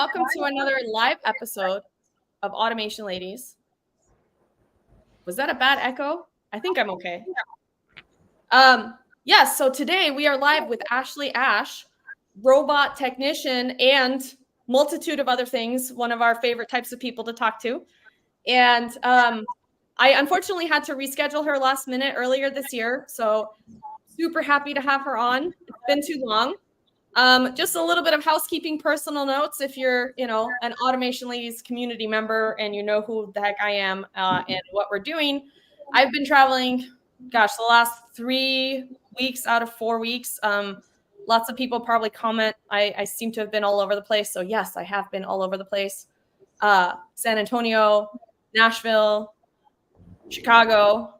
welcome to another live episode of Automation Ladies. Was that a bad echo? I think I'm okay. Yes, so today we are live with Ashley Ash, robot technician and multitude of other things, one of our favorite types of people to talk to. And I unfortunately had to reschedule her last minute earlier this year, so super happy to have her on. It's been too long. Just a little bit of housekeeping personal notes. If you're, an Automation Ladies community member and you know who the heck I am and what we're doing, I've been traveling, the last 3 weeks out of 4 weeks. Lots of people probably comment I seem to have been all over the place. So yes, I have been all over the place. San Antonio, Nashville, Chicago.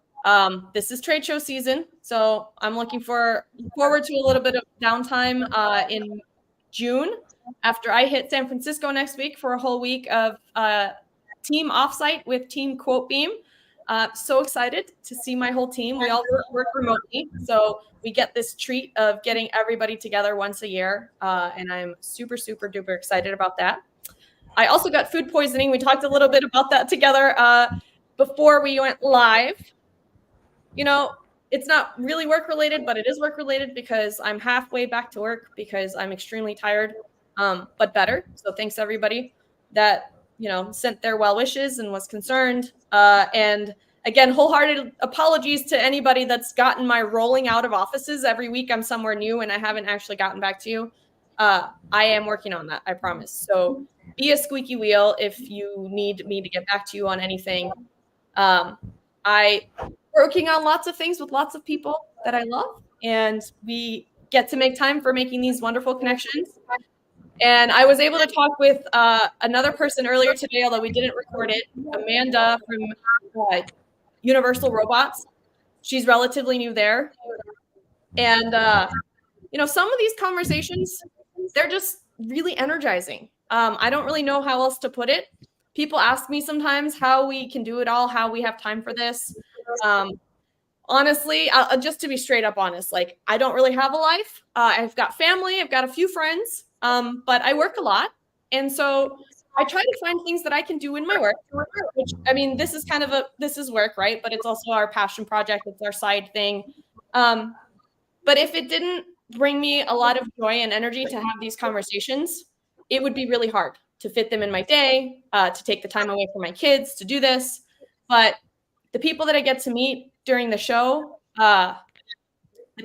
This is trade show season, so I'm looking forward to a little bit of downtime in June after I hit San Francisco next week for a whole week of team offsite with Team QuoteBeam. So excited to see my whole team. We all work remotely, so we get this treat of getting everybody together once a year, and I'm super, super duper excited about that. I also got food poisoning. We talked a little bit about that together before we went live. It's not really work related, but it is work related because I'm halfway back to work because I'm extremely tired, but better. So thanks everybody that, sent their well wishes and was concerned. And again, wholehearted apologies to anybody that's gotten my rolling out of offices. Every week I'm somewhere new and I haven't actually gotten back to you. I am working on that, I promise. So be a squeaky wheel if you need me to get back to you on anything. I working on lots of things with lots of people that I love, and we get to make time for making these wonderful connections. And I was able to talk with another person earlier today, although we didn't record it, Amanda from Universal Robots. She's relatively new there. And, some of these conversations, they're just really energizing. I don't really know how else to put it. People ask me sometimes how we can do it all, how we have time for this. Honestly, just to be straight up honest, I don't really have a life. I've got family, I've got a few friends, but I work a lot. And so I try to find things that I can do in my work, which, this is this is work, right? But it's also our passion project. It's our side thing. But if it didn't bring me a lot of joy and energy to have these conversations, it would be really hard to fit them in my day, to take the time away from my kids to do this. But the people that I get to meet during the show, the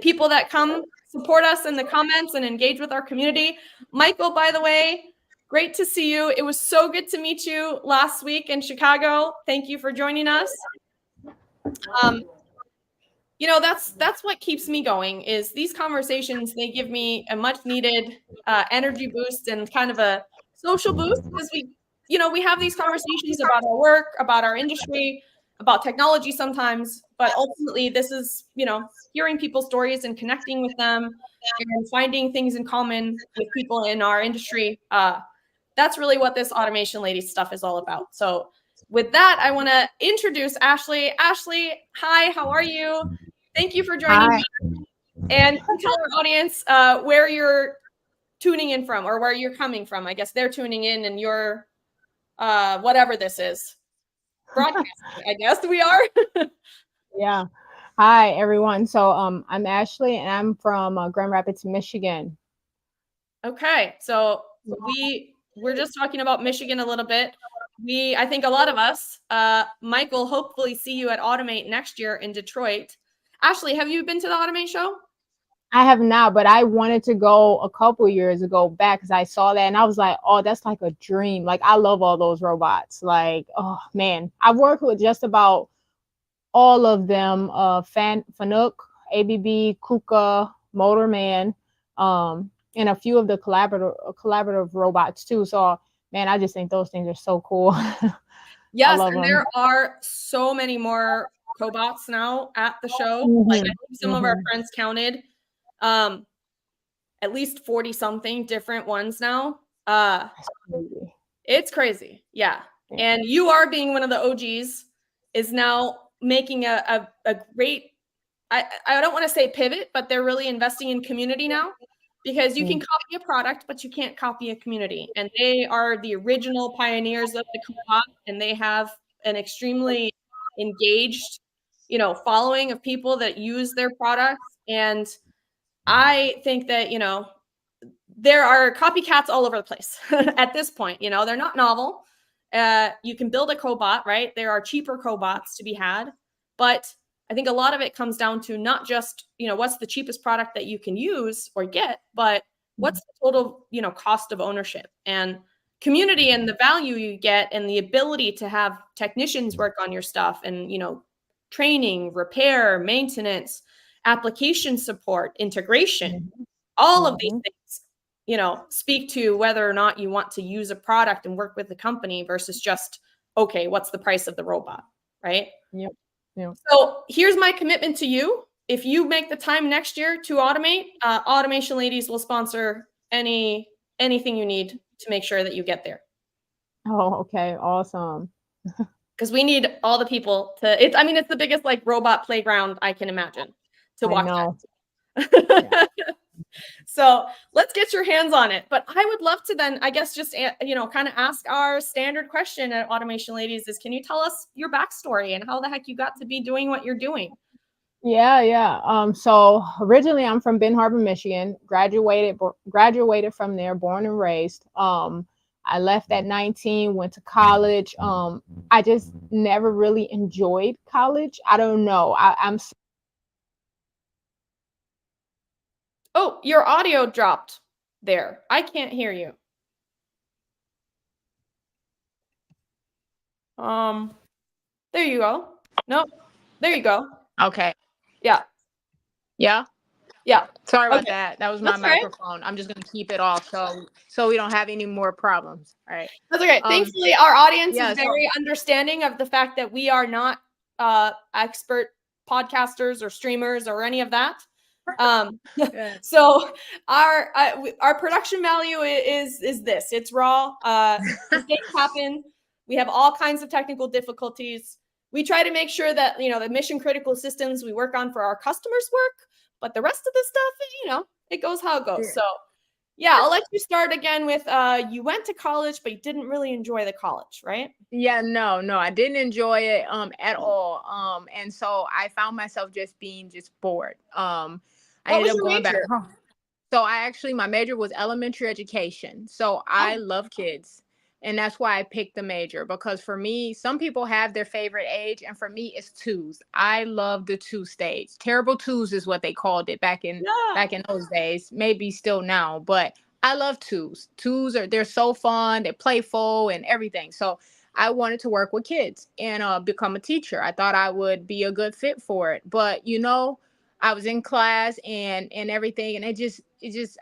people that come support us in the comments and engage with our community. Michael, by the way, great to see you. It was so good to meet you last week in Chicago. Thank you for joining us. That's what keeps me going is these conversations. They give me a much needed energy boost and kind of a social boost because we have these conversations about our work, about our industry, about technology sometimes, but ultimately this is, hearing people's stories and connecting with them and finding things in common with people in our industry. That's really what this Automation Ladies stuff is all about. So with that, I want to introduce Ashley. Ashley, hi, how are you? Thank you for joining me. And tell our audience where you're tuning in from or where you're coming from. I guess they're tuning in and you're whatever this is. Broadcasting, I guess we are. Yeah. Hi, everyone. So I'm Ashley and I'm from Grand Rapids, Michigan. Okay. So we're just talking about Michigan a little bit. I think a lot of us, Michael, hopefully see you at Automate next year in Detroit. Ashley, have you been to the Automate show? I have not, but I wanted to go a couple years ago back because I saw that and I was like, oh, that's like a dream. Like, I love all those robots. Like, oh, man. I've worked with just about all of them, Fanuc, ABB, KUKA, Motorman, and a few of the collaborative robots too. So, man, I just think those things are so cool. Yes, and there are so many more cobots now at the show. Mm-hmm. Like I think some of our friends counted at least 40 something different ones now. It's crazy. Yeah. And you are being one of the OGs is now making a great, I don't want to say pivot, but they're really investing in community now. because you can copy a product, but you can't copy a community. And they are the original pioneers of the co-op, and they have an extremely engaged, following of people that use their products. And I think that, there are copycats all over the place at this point. They're not novel. You can build a cobot, right? There are cheaper cobots to be had, but I think a lot of it comes down to not just, what's the cheapest product that you can use or get, but what's the total, cost of ownership and community and the value you get and the ability to have technicians work on your stuff and, training, repair, maintenance, application support, integration, all of these things, speak to whether or not you want to use a product and work with the company versus just, okay, what's the price of the robot, right? Yep. Yeah. So here's my commitment to you. If you make the time next year to automate, Automation Ladies will sponsor anything you need to make sure that you get there. Oh, okay. Awesome. Because we need all the people to, it's the biggest like robot playground I can imagine to walk Yeah. So let's get your hands on it. But I would love to then, I guess, just, kind of ask our standard question at Automation Ladies is, can you tell us your backstory and how the heck you got to be doing what you're doing? Yeah. So originally I'm from Benton Harbor, Michigan, graduated from there, born and raised. I left at 19, went to college. I just never really enjoyed college. I don't know. I'm Oh, your audio dropped there. I can't hear you. There you go. Nope. There you go. Okay. Yeah. Yeah. Yeah. Sorry about that. That was my That's right. microphone. I'm just going to keep it off so we don't have any more problems. All right. That's okay. Thankfully, our audience is very understanding of the fact that we are not expert podcasters or streamers or any of that. So our production value is this. It's raw. Mistakes happen. We have all kinds of technical difficulties. We try to make sure that, the mission critical systems we work on for our customers work, but the rest of the stuff, it goes how it goes. So yeah, I'll let you start again with, you went to college, but you didn't really enjoy the college, right? Yeah, no, I didn't enjoy it at all. And so I found myself being bored. I ended up going back home. So my major was elementary education. So I love kids. And that's why I picked the major, because for me, some people have their favorite age. And for me, it's twos. I love the 2 stage. Terrible twos is what they called it back in those days, maybe still now. But I love twos. They're so fun. They're playful and everything. So I wanted to work with kids and become a teacher. I thought I would be a good fit for it. But, I was in class and everything, and it just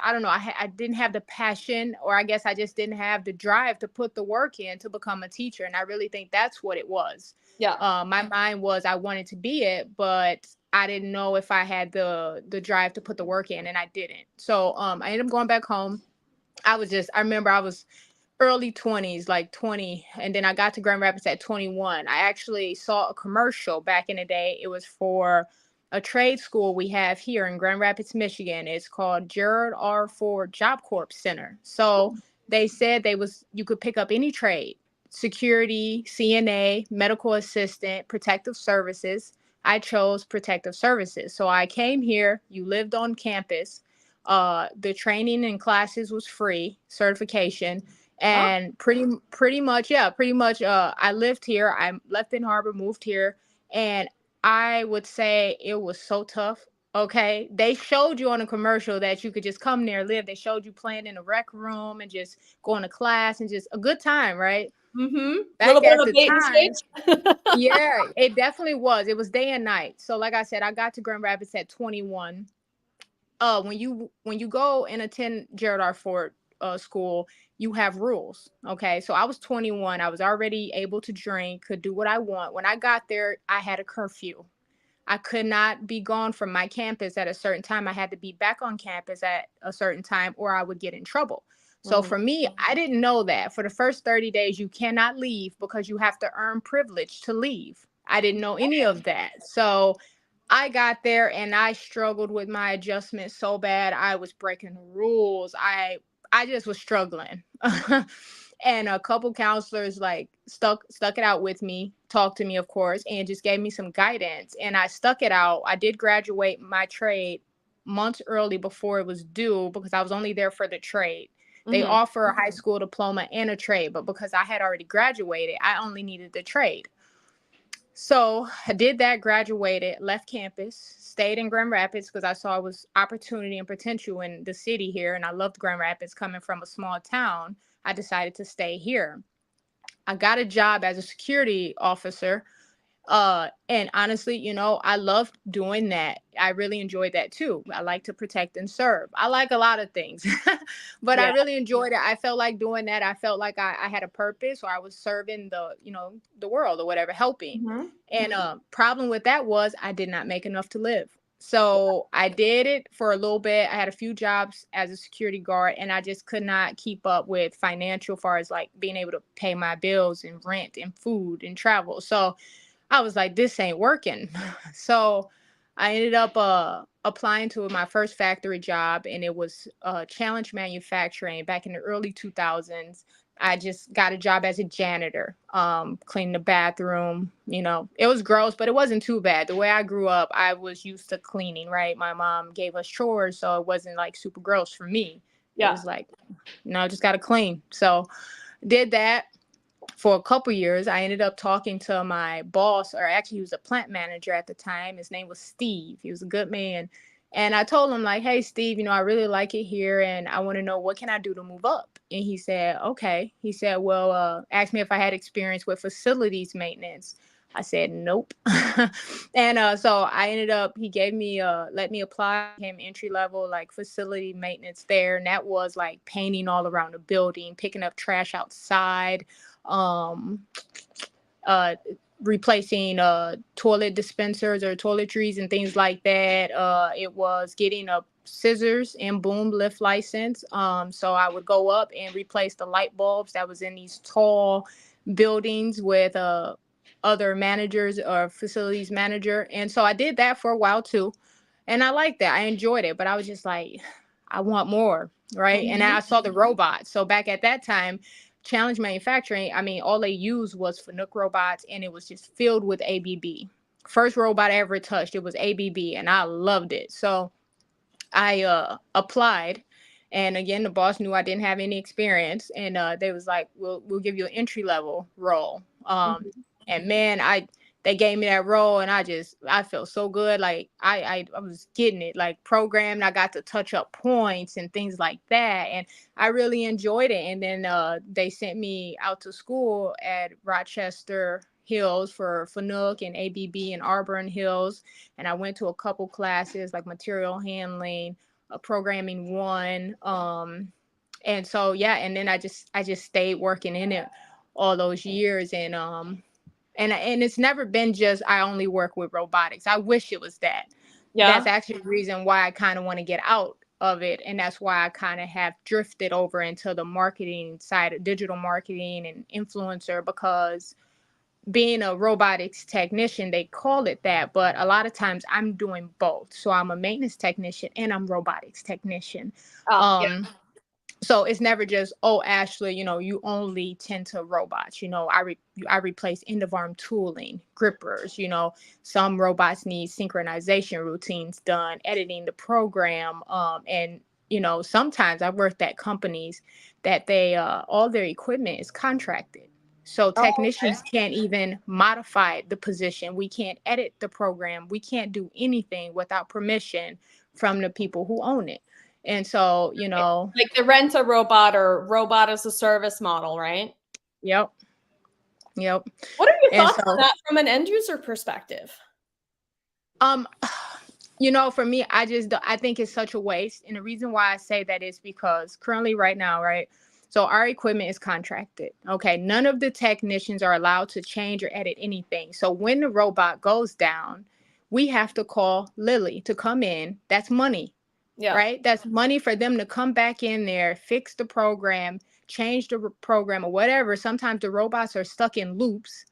I don't know. I didn't have the passion, or I guess I just didn't have the drive to put the work in to become a teacher. And I really think that's what it was. Yeah. My mind was I wanted to be it, but I didn't know if I had the drive to put the work in, and I didn't. So I ended up going back home. I remember I was early 20s, like 20, and then I got to Grand Rapids at 21. I actually saw a commercial back in the day. It was for a trade school we have here in Grand Rapids, Michigan. It's called Gerald R. Ford Job Corps Center. So they said you could pick up any trade: security, CNA, medical assistant, protective services. I chose protective services. So I came here. You lived on campus. The training and classes was free, certification. And pretty much, I lived here. I left Benton Harbor, moved here, and I would say it was so tough. Okay. They showed you on a commercial that you could just come there, live. They showed you playing in a rec room and just going to class and just a good time, right? Mm-hmm. A little bit of a bait and switch. Yeah, it definitely was. It was day and night. So like I said, I got to Grand Rapids at 21. When you go and attend Gerald R. Ford school, you have rules. Okay. So I was 21. I was already able to drink, could do what I want. When I got there, I had a curfew. I could not be gone from my campus at a certain time. I had to be back on campus at a certain time or I would get in trouble. So for me, I didn't know that. For the first 30 days, you cannot leave because you have to earn privilege to leave. I didn't know any of that. So I got there and I struggled with my adjustment so bad. I was breaking the rules. I just was struggling. And a couple counselors like stuck it out with me, talked to me of course, and just gave me some guidance. And I stuck it out. I did graduate my trade months early before it was due because I was only there for the trade. They Mhm. offer a high school diploma and a trade, but because I had already graduated, I only needed the trade. So I did that, graduated, left campus, stayed in Grand Rapids because I saw it was opportunity and potential in the city here. And I loved Grand Rapids coming from a small town. I decided to stay here. I got a job as a security officer, and honestly, I loved doing that. I really enjoyed that too. I like to protect and serve. I like a lot of things, but I Yeah. really enjoyed it. I felt like doing that. I felt like I had a purpose, or I was serving the world or whatever, helping. Mhm. And problem with that was I did not make enough to live. So I did it for a little bit. I had a few jobs as a security guard, and I just could not keep up with financial, far as like being able to pay my bills and rent and food and travel. So I was like, this ain't working. So I ended up applying to my first factory job, and it was challenge manufacturing back in the early 2000s. I just got a job as a janitor, cleaning the bathroom. It was gross, but it wasn't too bad. The way I grew up, I was used to cleaning, right? My mom gave us chores, so it wasn't like super gross for me. It Yeah. was like, just got to clean. So did that for a couple years. I ended up talking to my boss, or actually he was a plant manager at the time. His name was Steve. He was a good man. And I told him like, hey, Steve, I really like it here and I want to know what can I do to move up? And he said, okay. He said, well, asked me if I had experience with facilities maintenance. I said, nope. And so I ended up, he gave me, let me apply him entry level, like facility maintenance there. And that was like painting all around the building, picking up trash outside, um uh replacing toilet dispensers or toiletries and things like that. It was getting a scissors and boom lift license. So I would go up and replace the light bulbs that was in these tall buildings with other managers or facilities manager. And so I did that for a while too, and I liked that. I enjoyed it, but I was just like, I want more, right? And Mhm. I saw the robots. So back at that time, challenge manufacturing, I mean, all they used was Fanuc robots, and it was just filled with ABB. First robot I ever touched, it was ABB, and I loved it. So I applied, and again, the boss knew I didn't have any experience, and they was like, "We'll give you an entry level role." Mhm. And man, they gave me that role, and I felt so good. Like I was getting it, like programmed. I got to touch up points and things like that, and I really enjoyed it. And then they sent me out to school at Rochester Hills for Fanuc and ABB and Auburn Hills, and I went to a couple classes like material handling, programming one, and so yeah, and then I just stayed working in it all those years, and it's never been just I only work with robotics. I wish it was that. That's Yeah. actually the reason why I kind of want to get out of it, and that's why I kind of have drifted over into the marketing side of digital marketing and influencer, because being a robotics technician, they call it that, but a lot of times I'm doing both. So I'm a maintenance technician and I'm robotics technician. Oh, yeah. Um, so it's never just, oh, Ashley, you only tend to robots. I replace end of arm tooling, grippers. Some robots need synchronization routines done, editing the program, and sometimes I've worked at companies that they all their equipment is contracted. So Oh, technicians can't even modify the position. We can't edit the program. We can't do anything without permission from the people who own it. And so, okay. Like the rent a robot or robot as a service model, right? yep, yep. What are your And thoughts on so, that from an end user perspective? um, for me, I think it's such a waste. And the reason why I say that is because currently right now, right? So our equipment is contracted. Okay. None of the technicians are allowed to change or edit anything. So when the robot goes down, we have to call Lily to come in. That's money, Yeah. right? That's money for them to come back in there, fix the program, change the program or whatever. Sometimes the robots are stuck in loops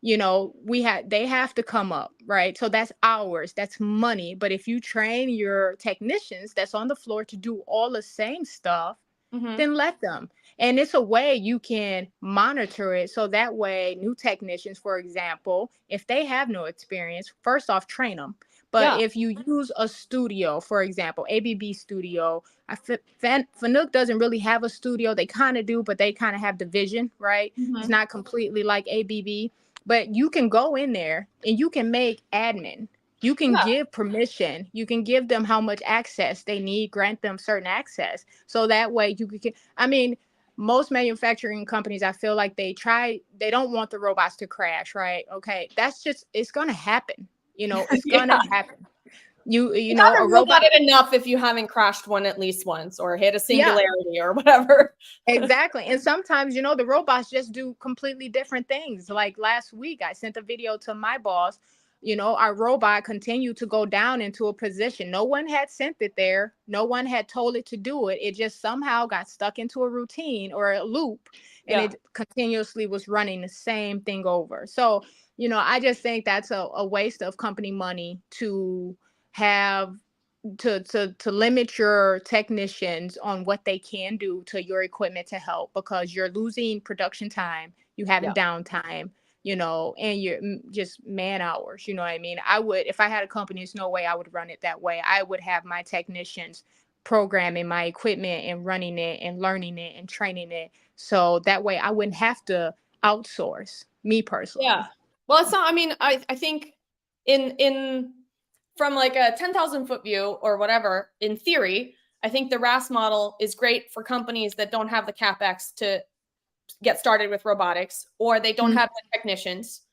they have to come up, right? So that's hours, that's money. But if you train your technicians that's on the floor to do all the same stuff, then let them. And it's a way you can monitor it. So that way, new technicians, for example, if they have no experience, first off, train them. But if you use a studio, for example, ABB studio, Fanuc doesn't really have a studio. They kind of do, but they kind of have division, right? It's not completely like ABB, but you can go in there and you can make admin. You can give permission. You can give them how much access they need, grant them certain access. So that way you can, I mean, most manufacturing companies, I feel like they don't want the robots to crash, right? Okay. It's going to happen. It's going to happen. You know, a robot enough if you haven't crashed one at least once or hit a singularity or whatever. Exactly. And sometimes, the robots just do completely different things. Like last week, I sent a video to my boss. Our robot continued to go down into a position. No one had sent it there. No one had told it to do it. It just somehow got stuck into a routine or a loop, and it continuously was running the same thing over. So, I just think that's a waste of company money to have to limit your technicians on what they can do to your equipment to help, because you're losing production time, you having downtime, and you're just man hours. You know what I mean? I would, if I had a company, there's no way I would run it that way. I would have my technicians programming my equipment and running it and learning it and training it, so that way I wouldn't have to outsource, me personally. Yeah. Well, it's not, I mean, I think in from like a 10,000 foot view or whatever, in theory, I think the RAS model is great for companies that don't have the CapEx to get started with robotics, or they don't have the technicians,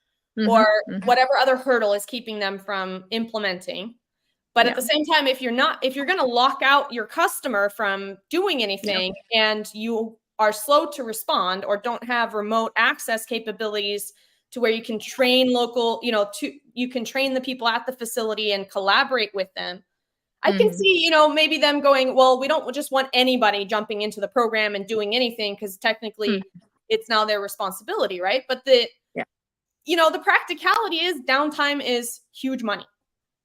or whatever other hurdle is keeping them from implementing. But at the same time, if you're going to lock out your customer from doing anything and you are slow to respond or don't have remote access capabilities to where you can train local, you can train the people at the facility and collaborate with them. I can see, maybe them going, well, we don't just want anybody jumping into the program and doing anything, because technically it's now their responsibility, right? But the practicality is downtime is huge money.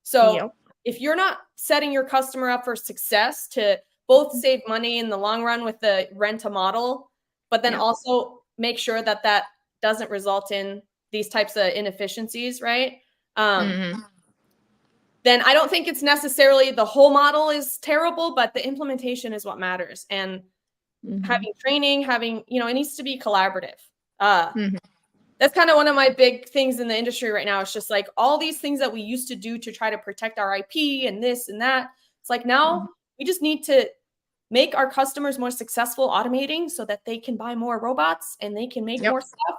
So if you're not setting your customer up for success to both save money in the long run with the rent a model, but then also make sure that doesn't result in these types of inefficiencies, right? Then I don't think it's necessarily the whole model is terrible, but the implementation is what matters. And having training, it needs to be collaborative. That's kind of one of my big things in the industry right now. It's just like all these things that we used to do to try to protect our IP and this and that. It's like now we just need to make our customers more successful automating so that they can buy more robots and they can make more stuff.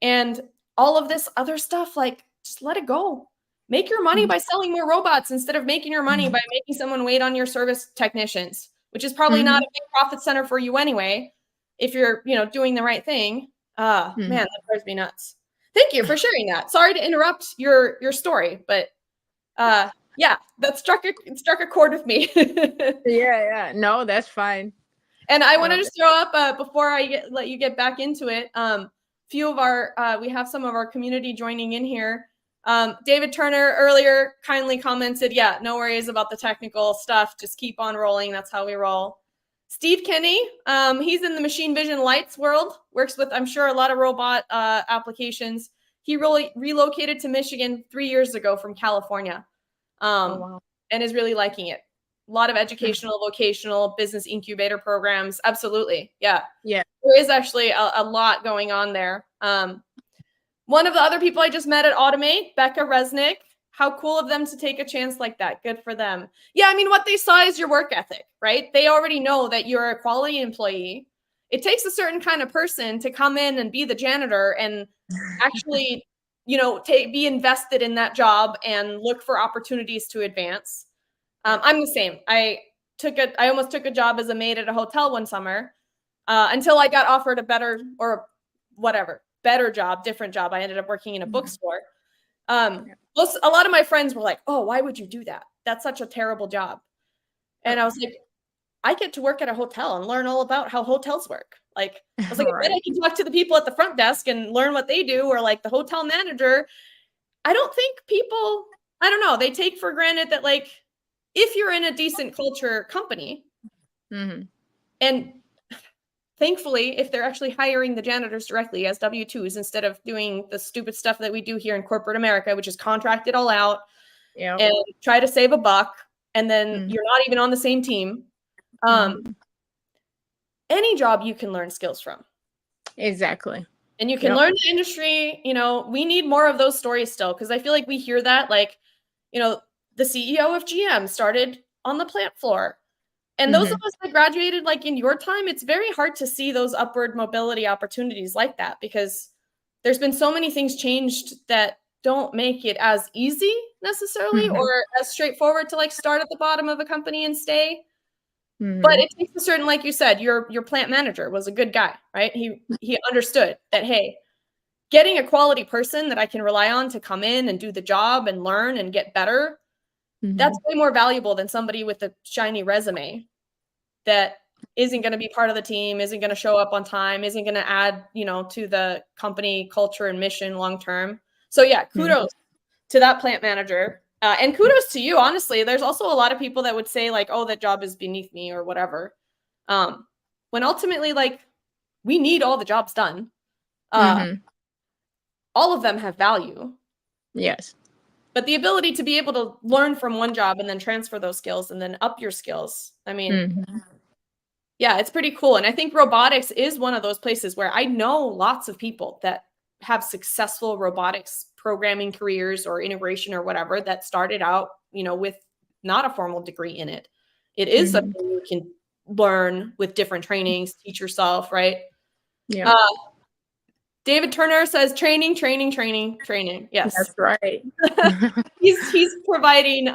And all of this other stuff, like, just let it go. Make your money by selling more robots instead of making your money by making someone wait on your service technicians, which is probably not a big profit center for you anyway, if you're, doing the right thing. Man, that drives me nuts. Thank you for sharing that. Sorry to interrupt your story, but that struck a chord with me. No, that's fine. And I want to just throw up before I let you get back into it. Few of we have some of our community joining in here. David Turner earlier kindly commented, no worries about the technical stuff. Just keep on rolling. That's how we roll. Steve Kenny, he's in the machine vision lights world, works with, I'm sure, a lot of robot applications. He really relocated to Michigan 3 years ago from California, and is really liking it. A lot of educational, vocational, business incubator programs. Absolutely. Yeah. There is actually a lot going on there. One of the other people I just met at Automate, Becca Resnick, how cool of them to take a chance like that. Good for them. Yeah, I mean, what they saw is your work ethic, right? They already know that you're a quality employee. It takes a certain kind of person to come in and be the janitor and actually, be invested in that job and look for opportunities to advance. I'm the same. I almost took a job as a maid at a hotel one summer until I got offered a better job, different job. I ended up working in a bookstore. A lot of my friends were like, oh, why would you do that? That's such a terrible job. And I was like, I get to work at a hotel and learn all about how hotels work. Like, I was like, I bet Right. I can talk to the people at the front desk and learn what they do, or like the hotel manager. I don't think people, I don't know, they take for granted that, like, if you're in a decent culture company, Mm-hmm. and thankfully, if they're actually hiring the janitors directly as W-2s instead of doing the stupid stuff that we do here in corporate America, which is contract it all out Yep. and try to save a buck, and then Mhm. you're not even on the same team. Mhm. Any job you can learn skills from. Exactly. And you can Yep. learn the industry. We need more of those stories still, because I feel like we hear that, like, the CEO of GM started on the plant floor. And those of Mhm. us that graduated like in your time, it's very hard to see those upward mobility opportunities like that, because there's been so many things changed that don't make it as easy necessarily, Mhm. or as straightforward to like start at the bottom of a company and stay. But Mhm. it takes a certain, like you said, your plant manager was a good guy, right? He understood that, hey, getting a quality person that I can rely on to come in and do the job and learn and get better, that's Mhm. way more valuable than somebody with a shiny resume that isn't going to be part of the team, isn't going to show up on time, isn't going to add, to the company culture and mission long term. So yeah, Mhm. kudos to that plant manager. And kudos to you, honestly. There's also a lot of people that would say like, oh, that job is beneath me or whatever. When ultimately, like, we need all the jobs done. Mhm. All of them have value. Yes. But the ability to be able to learn from one job and then transfer those skills and then up your skills, I mean, Mhm. yeah, it's pretty cool. And I think robotics is one of those places where I know lots of people that have successful robotics programming careers or integration or whatever that started out, with not a formal degree in it. It is Mhm. something you can learn with different trainings, teach yourself, right? Yeah. Uh, David Turner says training, training, training, training. Yes. That's right. He's providing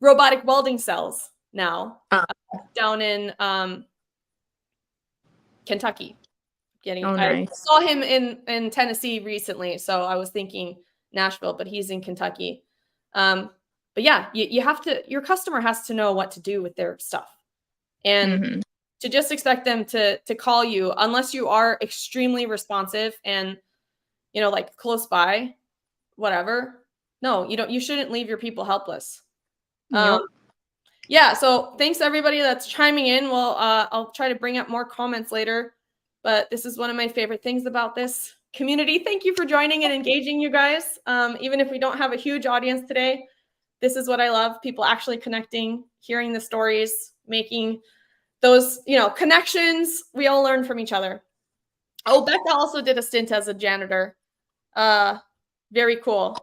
robotic welding cells now Uh, down in Kentucky. oh, I nice. saw him in Tennessee recently, so I was thinking Nashville, but he's in Kentucky. But yeah, you have to, your customer has to know what to do with their stuff. And Mhm. to just expect them to call you unless you are extremely responsive and, like close by, whatever. No, you shouldn't leave your people helpless. Um, Yep. yeah, so thanks everybody that's chiming in. Well, I'll try to bring up more comments later, but this is one of my favorite things about this community. Thank you for joining and engaging, you guys. Even if we don't have a huge audience today, this is what I love, people actually connecting, hearing the stories, making those, connections. We all learn from each other. Oh, Becca also did a stint as a janitor. Uh, Very cool.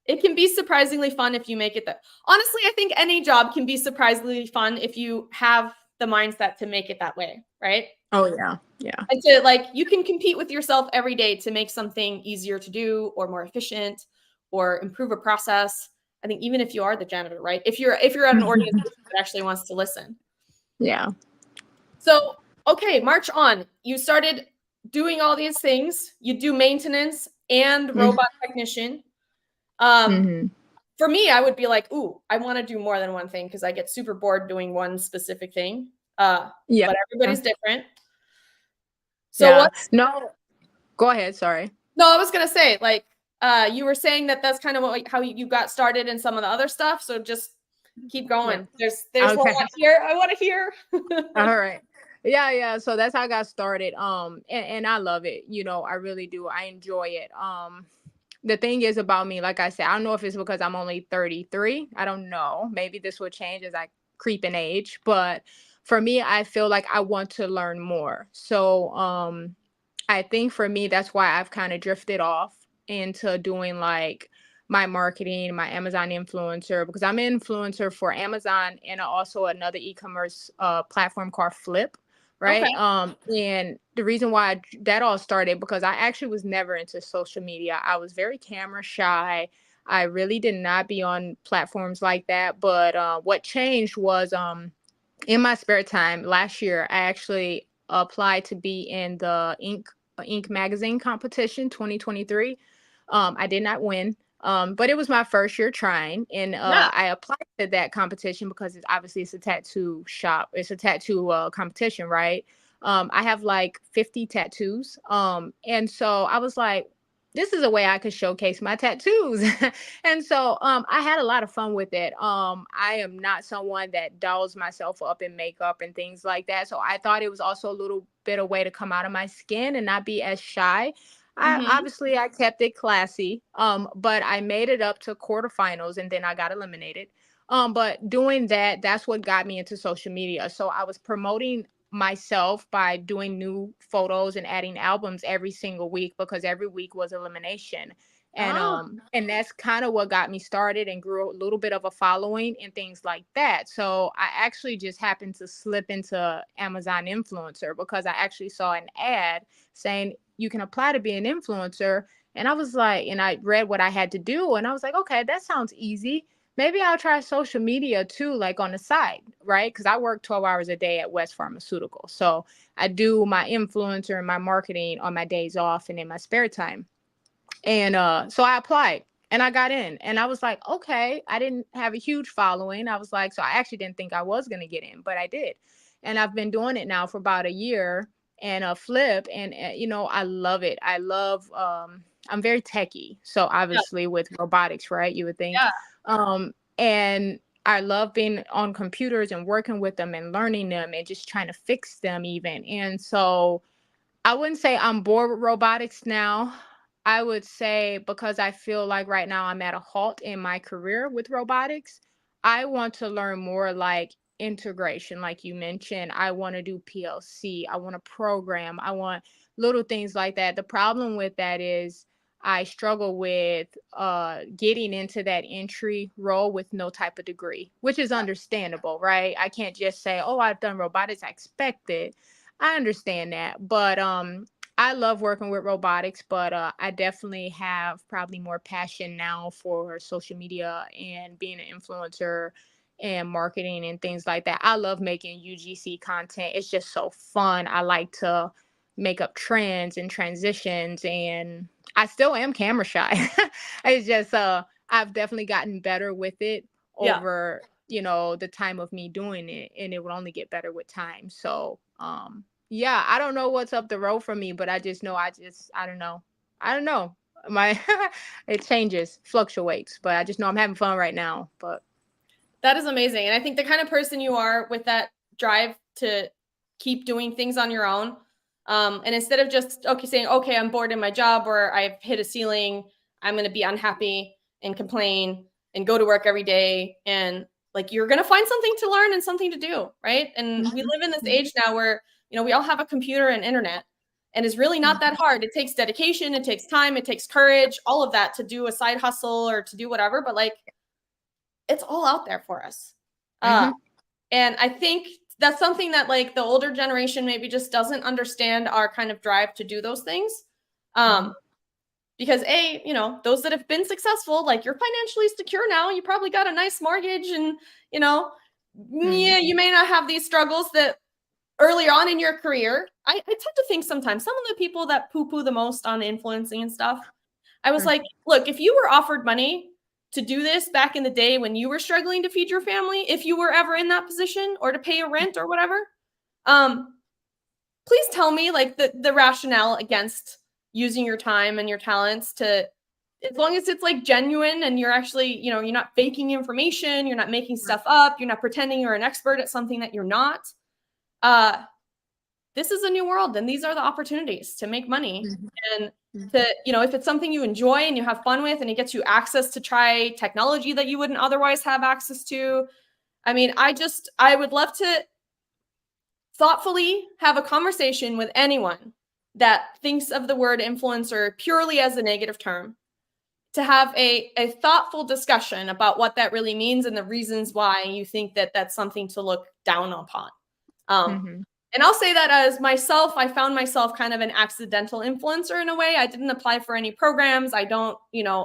It can be surprisingly fun if you make it that. Honestly, I think any job can be surprisingly fun if you have the mindset to make it that way, right? Oh, yeah. Yeah. And to, like, you can compete with yourself every day to make something easier to do or more efficient or improve a process. I think even if you are the janitor, right? If you're at an organization that actually wants to listen. Yeah. So, okay, march on. You started doing all these things. You do maintenance and robot technician. Mhm. For me, I would be like, ooh, I want to do more than one thing because I get super bored doing one specific thing. Yeah. But everybody's different. So Yeah. what's No, go ahead. Sorry. no, I was gonna say, like, you were saying that that's kind of how you got started in some of the other stuff. So just keep Yeah. going. There's a lot Okay. here I want to hear. All right. Yeah, yeah. So that's how I got started. And I love it. I really do. I enjoy it. The thing is about me, like I said, I don't know if it's because I'm only 33. I don't know. Maybe this will change as I creep in age. But for me, I feel like I want to learn more. So I think for me, that's why I've kind of drifted off into doing like my marketing, my Amazon influencer, because I'm an influencer for Amazon and also another e-commerce platform called Flip. Okay. Right. And the reason why that all started because I actually was never into social media. I was very camera shy. I really did not be on platforms like that. But what changed was in my spare time last year, I actually applied to be in the Inc magazine competition 2023. I did not win. But it was my first year trying, and Yeah. I applied to that competition because it's a tattoo shop. It's a tattoo competition, right? I have like 50 tattoos. And so I was like, this is a way I could showcase my tattoos. And so I had a lot of fun with it. I am not someone that dolls myself up in makeup and things like that. So I thought it was also a little bit a way to come out of my skin and not be as shy. Mhm. I kept it classy, but I made it up to quarterfinals and then I got eliminated. But doing that, that's what got me into social media. So I was promoting myself by doing new photos and adding albums every single week because every week was elimination. Ah. And that's kind of what got me started and grew a little bit of a following and things like that. So I actually just happened to slip into Amazon influencer because I actually saw an ad saying you can apply to be an influencer. And I was like, and I read what I had to do, and I was like, okay, that sounds easy. Maybe I'll try social media too, like on the side, right? Because I work 12 hours a day at West Pharmaceutical. So I do my influencer and my marketing on my days off and in my spare time. And so I applied and I got in. And I was like, okay, I didn't have a huge following. I was like, so I actually didn't think I was going to get in, but I did. And I've been doing it now for about a year and a flip. And, I love it. I'm very techie. So Yeah. obviously with robotics, right? You would think. Yeah. And I love being on computers and working with them and learning them and just trying to fix them even. And so I wouldn't say I'm bored with robotics now. I would say because I feel like right now I'm at a halt in my career with robotics. I want to learn more like integration, like you mentioned. I want to do PLC. I want to program. I want little things like that. The problem with that is I struggle with getting into that entry role with no type of degree, which is understandable, right? I can't just say, oh, I've done robotics. I expect it. I understand that, but I love working with robotics, but I definitely have probably more passion now for social media and being an influencer and marketing and things like that. I love making UGC content. It's just so fun. I like to make up trends and transitions, and I still am camera shy. It's just I've definitely gotten better with it Yeah. over the time of me doing it, and it will only get better with time. So yeah, I don't know what's up the road for me, but I just know I don't know my it changes, fluctuates, but I just know I'm having fun right now. But That is amazing. And I think the kind of person you are with that drive to keep doing things on your own, and instead of just saying, okay, I'm bored in my job or I've hit a ceiling, I'm going to be unhappy and complain and go to work every day, and like you're going to find something to learn and something to do, right? And we live in this age now where we all have a computer and internet, and it's really not that hard. It takes dedication, it takes time, it takes courage, all of that to do a side hustle or to do whatever. But like it's all out there for us. mm-hmm, And I think that's something that like the older generation maybe just doesn't understand our kind of drive to do those things. mm-hmm, Because those that have been successful, like you're financially secure now, you probably got a nice mortgage and, you know, mm-hmm, yeah, you may not have these struggles that earlier on in your career. I tend to think sometimes some of the people that poo-poo the most on influencing and stuff, I was like, look, if you were offered money to do this back in the day when you were struggling to feed your family, if you were ever in that position or to pay a rent or whatever, please tell me like the rationale against using your time and your talents to, as long as it's like genuine and you're actually, you're not faking information, you're not making stuff up, you're not pretending you're an expert at something that you're not. This is a new world and these are the opportunities to make money. And to, if it's something you enjoy and you have fun with and it gets you access to try technology that you wouldn't otherwise have access to. I mean, I would love to thoughtfully have a conversation with anyone that thinks of the word influencer purely as a negative term, to have a thoughtful discussion about what that really means and the reasons why you think that that's something to look down upon. mm-hmm, And I'll say that as myself, I found myself kind of an accidental influencer in a way. I didn't apply for any programs. I don't,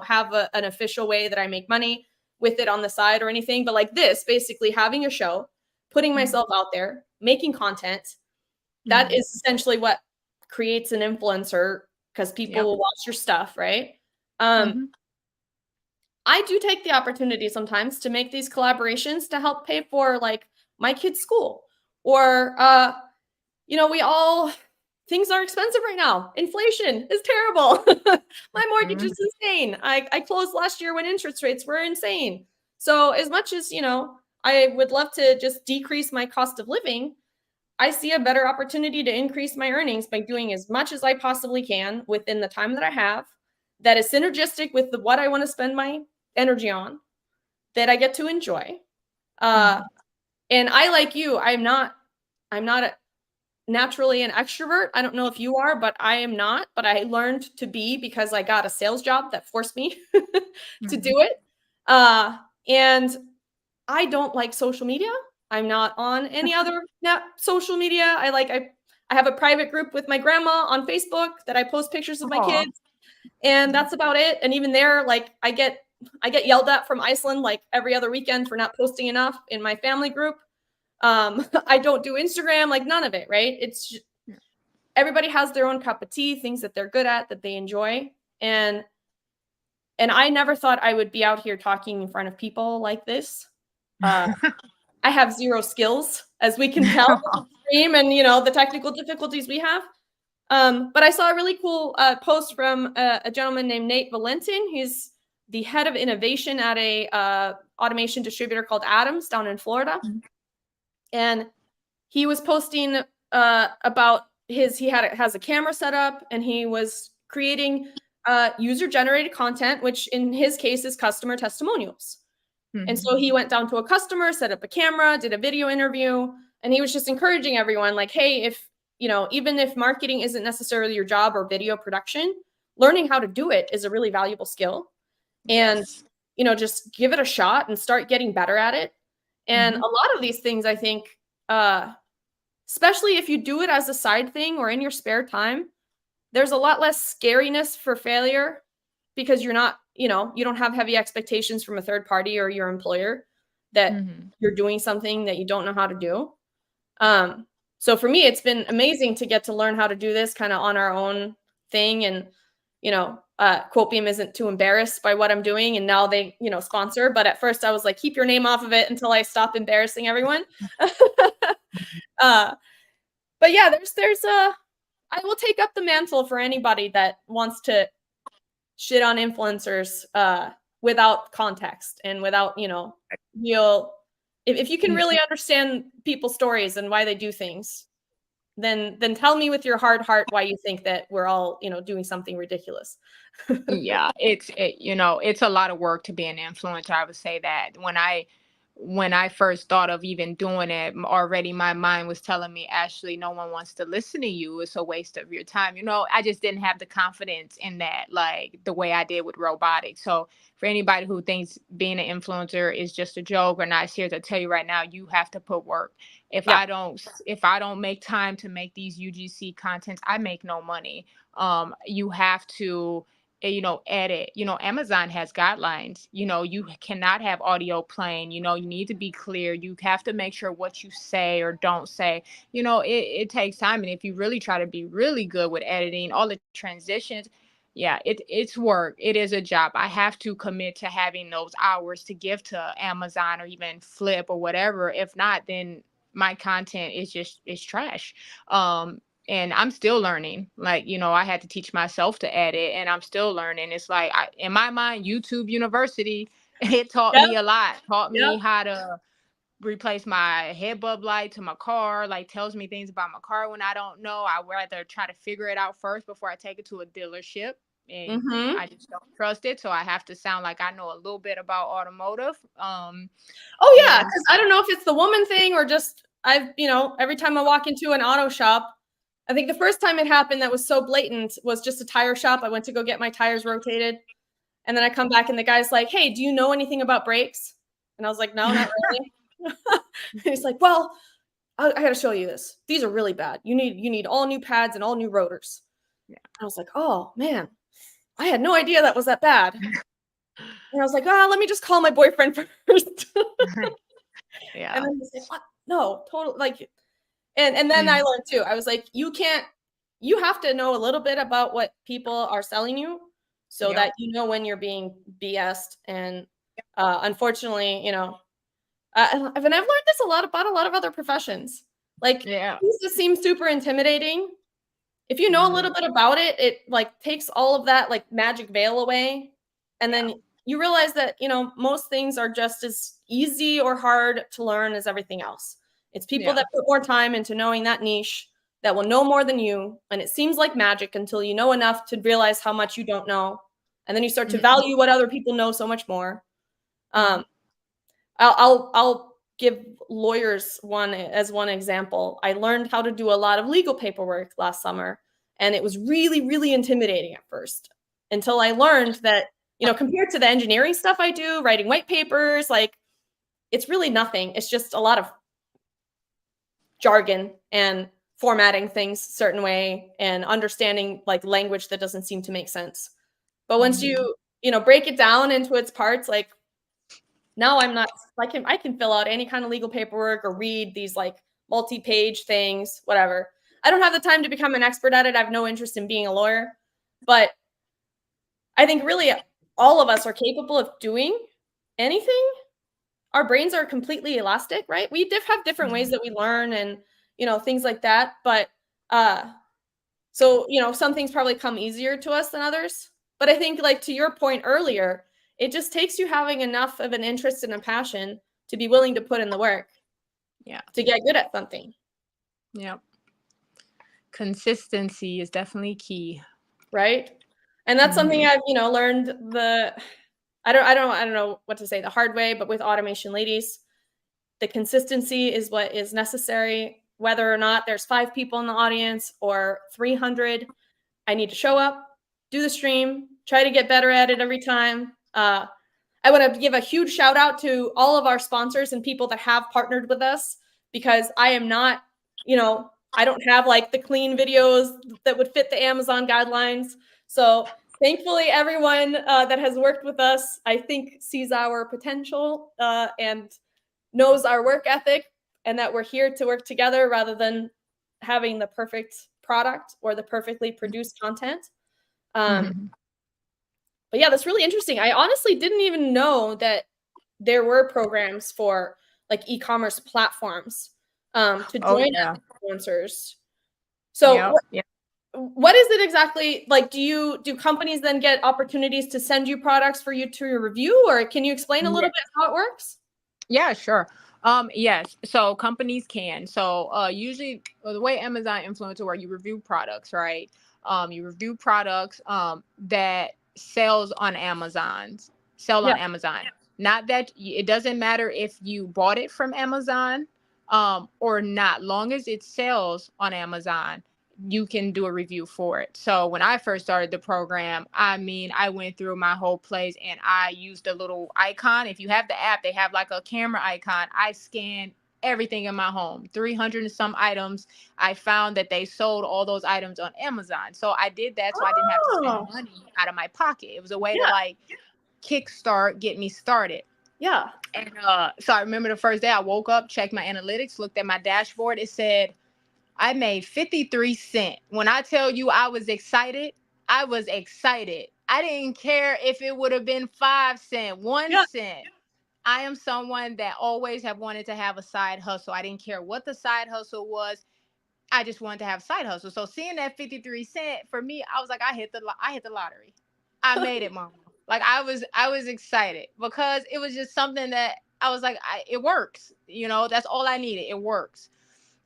have an official way that I make money with it on the side or anything. But like this, basically having a show, putting myself out there, making content, that is essentially what creates an influencer because people yep, will watch your stuff, right? Um, mm-hmm, I do take the opportunity sometimes to make these collaborations to help pay for like my kids' school or we all things are expensive right now. Inflation is terrible. My mortgage is insane. I closed last year when interest rates were insane. So as much as, I would love to just decrease my cost of living, I see a better opportunity to increase my earnings by doing as much as I possibly can within the time that I have that is synergistic with what I want to spend my energy on, that I get to enjoy. And I, like you, I'm not naturally an extrovert. I don't know if you are, but I am not. But I learned to be because I got a sales job that forced me to do it. And I don't like social media. I'm not on any other social media. I have a private group with my grandma on Facebook that I post pictures of my kids, and that's about it. And even there, like I get yelled at from Iceland like every other weekend for not posting enough in my family group. I don't do Instagram, like none of it, right? It's just, everybody has their own cup of tea, things that they're good at, that they enjoy. And I never thought I would be out here talking in front of people like this. I have zero skills, as we can tell, stream and, the technical difficulties we have. But I saw a really cool post from a gentleman named Nate Valentin. He's the head of innovation at a automation distributor called Adams down in Florida. And he was posting about he has a camera set up, and he was creating user-generated content, which in his case is customer testimonials. And so he went down to a customer, set up a camera, did a video interview, and he was just encouraging everyone like, hey, if, even if marketing isn't necessarily your job or video production, learning how to do it is a really valuable skill. And, just give it a shot and start getting better at it. And a lot of these things, I think, especially if you do it as a side thing or in your spare time, there's a lot less scariness for failure because you're not, you don't have heavy expectations from a third party or your employer that you're doing something that you don't know how to do. So for me, it's been amazing to get to learn how to do this kind of on our own thing. And, Quotebeam isn't too embarrassed by what I'm doing. And now they, sponsor. But at first I was like, keep your name off of it until I stop embarrassing everyone. But yeah, I will take up the mantle for anybody that wants to shit on influencers without context and without, real. If you can really understand people's stories and why they do things, then tell me with your hard heart why you think that we're all, doing something ridiculous. Yeah, it's a lot of work to be an influencer. I would say that when I first thought of even doing it, already my mind was telling me, Ashley, no one wants to listen to you. It's a waste of your time. I just didn't have the confidence in that, like the way I did with robotics. So for anybody who thinks being an influencer is just a joke or not serious, I tell you right now, you have to put work. If I don't make time to make these UGC contents, I make no money. You have to edit. Amazon has guidelines. You cannot have audio playing. You need to be clear. You have to make sure what you say or don't say. It takes time. And if you really try to be really good with editing, all the transitions, yeah, it's work. It is a job. I have to commit to having those hours to give to Amazon or even Flip or whatever. If not, then my content is trash. And I'm still learning. Like, I had to teach myself to edit, and I'm still learning. It's like, in my mind, YouTube University, it taught me a lot. Taught me how to replace my head bulb light to my car, like tells me things about my car when I don't know. I rather try to figure it out first before I take it to a dealership. And I just don't trust it. So I have to sound like I know a little bit about automotive. Oh yeah, because I don't know if it's the woman thing or just every time I walk into an auto shop, I think the first time it happened that was so blatant was just a tire shop. I went to go get my tires rotated. And then I come back and the guy's like, hey, do you know anything about brakes? And I was like, no, not really. He's like, well, I got to show you this. These are really bad. You need all new pads and all new rotors. Yeah. I was like, oh man, I had no idea that was that bad. And I was like, let me just call my boyfriend first. Yeah. And then he's like, what? No, totally. Like, and then I learned too. I was like, you have to know a little bit about what people are selling you so that you know when you're being BS'd. And unfortunately, you know, and I've learned this a lot about a lot of other professions. Like, things just seem super intimidating. If you know a little bit about it, it like takes all of that like magic veil away. And then you realize that, you know, most things are just as easy or hard to learn as everything else. It's people that put more time into knowing that niche that will know more than you. And it seems like magic until you know enough to realize how much you don't know. And then you start to value what other people know so much more. I'll give lawyers one example. I learned how to do a lot of legal paperwork last summer, and it was really, really intimidating at first until I learned that, you know, compared to the engineering stuff I do, writing white papers, like it's really nothing. It's just a lot of jargon and formatting things a certain way and understanding like language that doesn't seem to make sense. But once you know, break it down into its parts, like now I'm not, I can fill out any kind of legal paperwork or read these like multi-page things, whatever. I don't have the time to become an expert at it. I have no interest in being a lawyer, but I think really all of us are capable of doing anything. Our brains are completely elastic, right? We have different ways that we learn and, you know, things like that. But so, you know, some things probably come easier to us than others. But I think, like to your point earlier, it just takes you having enough of an interest and a passion to be willing to put in the work. To get good at something. Consistency is definitely key. Right? And that's something I've, you know, learned I don't know what to say the hard way, but with Automation Ladies, the consistency is what is necessary. Whether or not there's 5 people in the audience or 300, I need to show up, do the stream, try to get better at it every time. I want to give a huge shout out to all of our sponsors and people that have partnered with us, because I am not, you know, I don't have like the clean videos that would fit the Amazon guidelines. So thankfully, everyone that has worked with us, I think, sees our potential and knows our work ethic, and that we're here to work together rather than having the perfect product or the perfectly produced content. But yeah, that's really interesting. I honestly didn't even know that there were programs for like e-commerce platforms to join influencers. So what is it exactly like? Do companies then get opportunities to send you products for you to review, or can you explain a little bit how it works? Yeah, sure. Yes. So companies can. So usually the way Amazon influencer work, you review products, right? You review products that sells on Amazon. On Amazon. Not that it doesn't matter if you bought it from Amazon or not. Long as it sells on Amazon, you can do a review for it. So when I first started the program, I mean, I went through my whole place and I used a little icon. If you have the app, they have like a camera icon. I scanned everything in my home, 300 and some items. I found that they sold all those items on Amazon. So I did that so I didn't have to spend money out of my pocket. It was a way to like kickstart, get me started. Yeah. And so I remember the first day I woke up, checked my analytics, looked at my dashboard. It said, I made 53 cents. When I tell you I was excited, I was excited. I didn't care if it would have been 5 cents, 1 cent. I am someone that always have wanted to have a side hustle. I didn't care what the side hustle was. I just wanted to have a side hustle. So seeing that 53 cents for me, I was like, I hit the lottery. I made it, mama. Like I was excited because it was just something that I was like, it works. You know, that's all I needed. It works.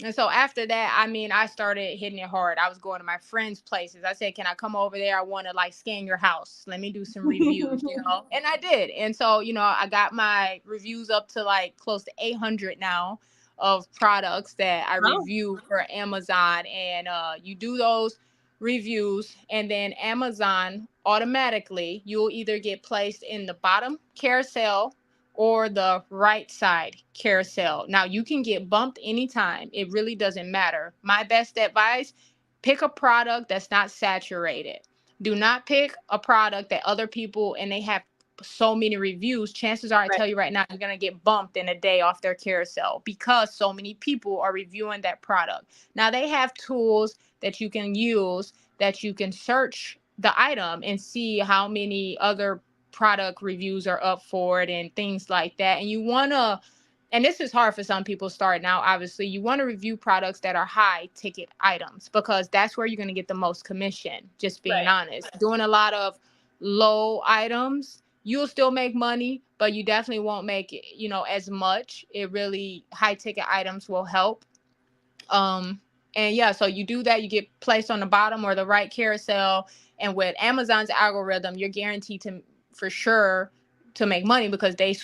And so after that, I mean, I started hitting it hard. I was going to my friends' places. I said, can I come over there? I want to like scan your house. Let me do some reviews, you know? And I did. And so, you know, I got my reviews up to like close to 800 now of products that I review for Amazon. And you do those reviews and then Amazon automatically, you'll either get placed in the bottom carousel or the right side carousel. Now you can get bumped anytime. It really doesn't matter. My best advice, pick a product that's not saturated. Do not pick a product that other people, and they have so many reviews. Chances are, I tell you right now, you're going to get bumped in a day off their carousel because so many people are reviewing that product. Now they have tools that you can use that you can search the item and see how many other product reviews are up for it and things like that. And you want to, and this is hard for some people starting out, obviously, you want to review products that are high ticket items because that's where you're going to get the most commission, just being honest. Doing a lot of low items, you'll still make money, but you definitely won't make it, as much. It really, high ticket items will help. And yeah, so you do that, you get placed on the bottom or the right carousel. And with Amazon's algorithm, you're guaranteed to, for sure, to make money because they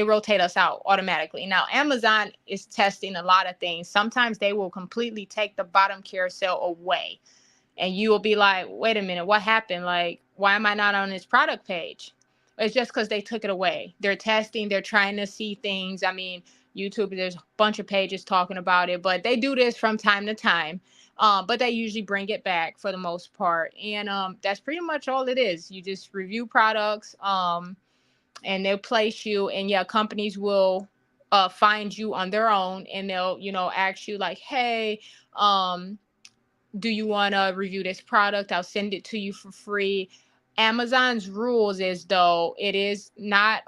rotate us out automatically. Now, Amazon is testing a lot of things. Sometimes they will completely take the bottom carousel away. And you will be like, wait a minute, what happened? Like, why am I not on this product page? It's just because they took it away. They're testing, they're trying to see things. I mean, YouTube, there's a bunch of pages talking about it, but they do this from time to time. But they usually bring it back for the most part. And that's pretty much all it is. You just review products and they'll place you. And yeah, companies will find you on their own and they'll, ask you like, hey, do you want to review this product? I'll send it to you for free. Amazon's rules is, though, it is not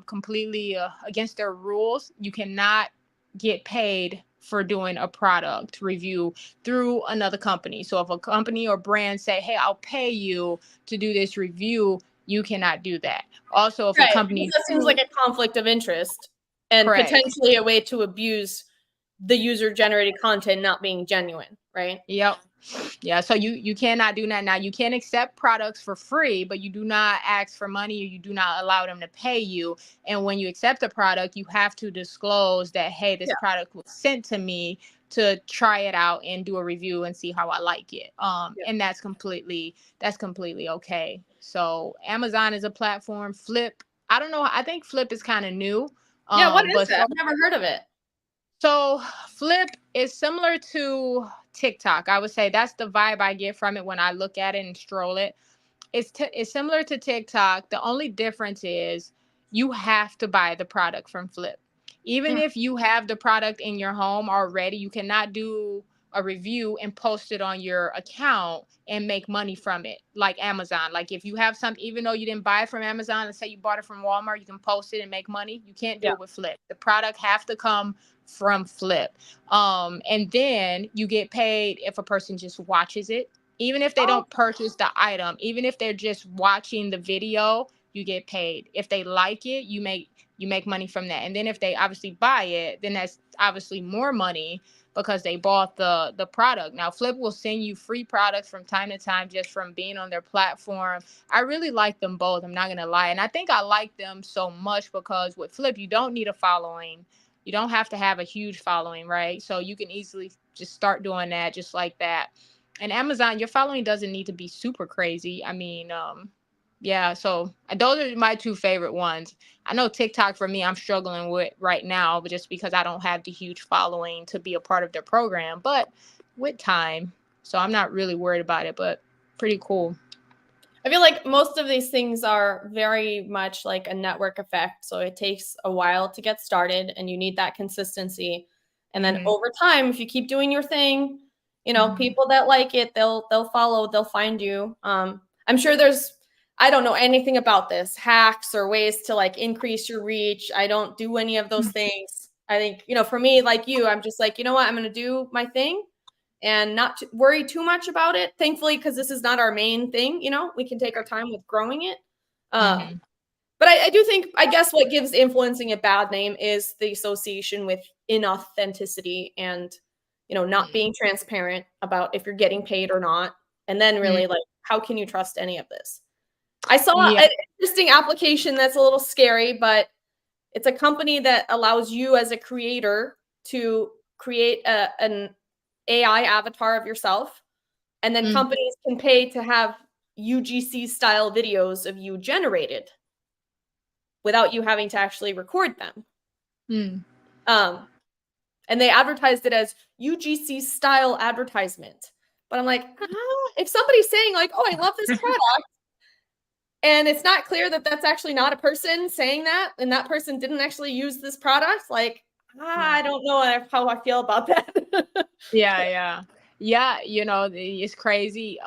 completely against their rules. You cannot get paid for doing a product review through another company. So if a company or brand say, hey, I'll pay you to do this review, you cannot do that. Also, if a company... That seems like a conflict of interest and potentially a way to abuse the user-generated content not being genuine, right? Yep. Yeah, so you cannot do that. Now, you can accept products for free, but you do not ask for money or you do not allow them to pay you. And when you accept a product, you have to disclose that, hey, this product was sent to me to try it out and do a review and see how I like it. And that's completely okay. So Amazon is a platform. Flip, I don't know. I think Flip is kind of new. What is that? I've never heard of it. So Flip is similar to TikTok. I would say that's the vibe I get from it when I look at it and stroll it. It's similar to TikTok. The only difference is you have to buy the product from Flip. Even if you have the product in your home already, you cannot do a review and post it on your account and make money from it like Amazon. Like if you have something, even though you didn't buy it from Amazon, and say you bought it from Walmart, you can post it and make money. You can't do it with Flip. The product have to come from Flip. And then you get paid if a person just watches it. Even if they don't purchase the item, even if they're just watching the video, you get paid. If they like it, you make money from that. And then if they obviously buy it, then that's obviously more money because they bought the product. Now, Flip will send you free products from time to time just from being on their platform. I really like them both. I'm not going to lie. And I think I like them so much because with Flip, you don't need a following. You don't have to have a huge following, right? So you can easily just start doing that just like that. And Amazon, your following doesn't need to be super crazy. I mean, yeah, so those are my two favorite ones. I know TikTok for me, I'm struggling with right now, but just because I don't have the huge following to be a part of their program, but with time. So I'm not really worried about it, but pretty cool. I feel like most of these things are very much like a network effect. So it takes a while to get started and you need that consistency. And then over time, if you keep doing your thing, people that like it, they'll follow, they'll find you. I'm sure I don't know anything about this, hacks or ways to like increase your reach. I don't do any of those things. I think, for me, like you, I'm just like, you know what, I'm going to do my thing and not worry too much about it. Thankfully, because this is not our main thing, we can take our time with growing it. But I do think, I guess what gives influencing a bad name is the association with inauthenticity and, not being transparent about if you're getting paid or not. And then really like, how can you trust any of this? I saw an interesting application that's a little scary, but it's a company that allows you as a creator to create an AI avatar of yourself. And then companies can pay to have UGC style videos of you generated without you having to actually record them. And they advertised it as UGC style advertisement. But I'm like, if somebody's saying like, oh, I love this product, and it's not clear that that's actually not a person saying that, and that person didn't actually use this product, like, I don't know how I feel about that. Yeah, it's crazy.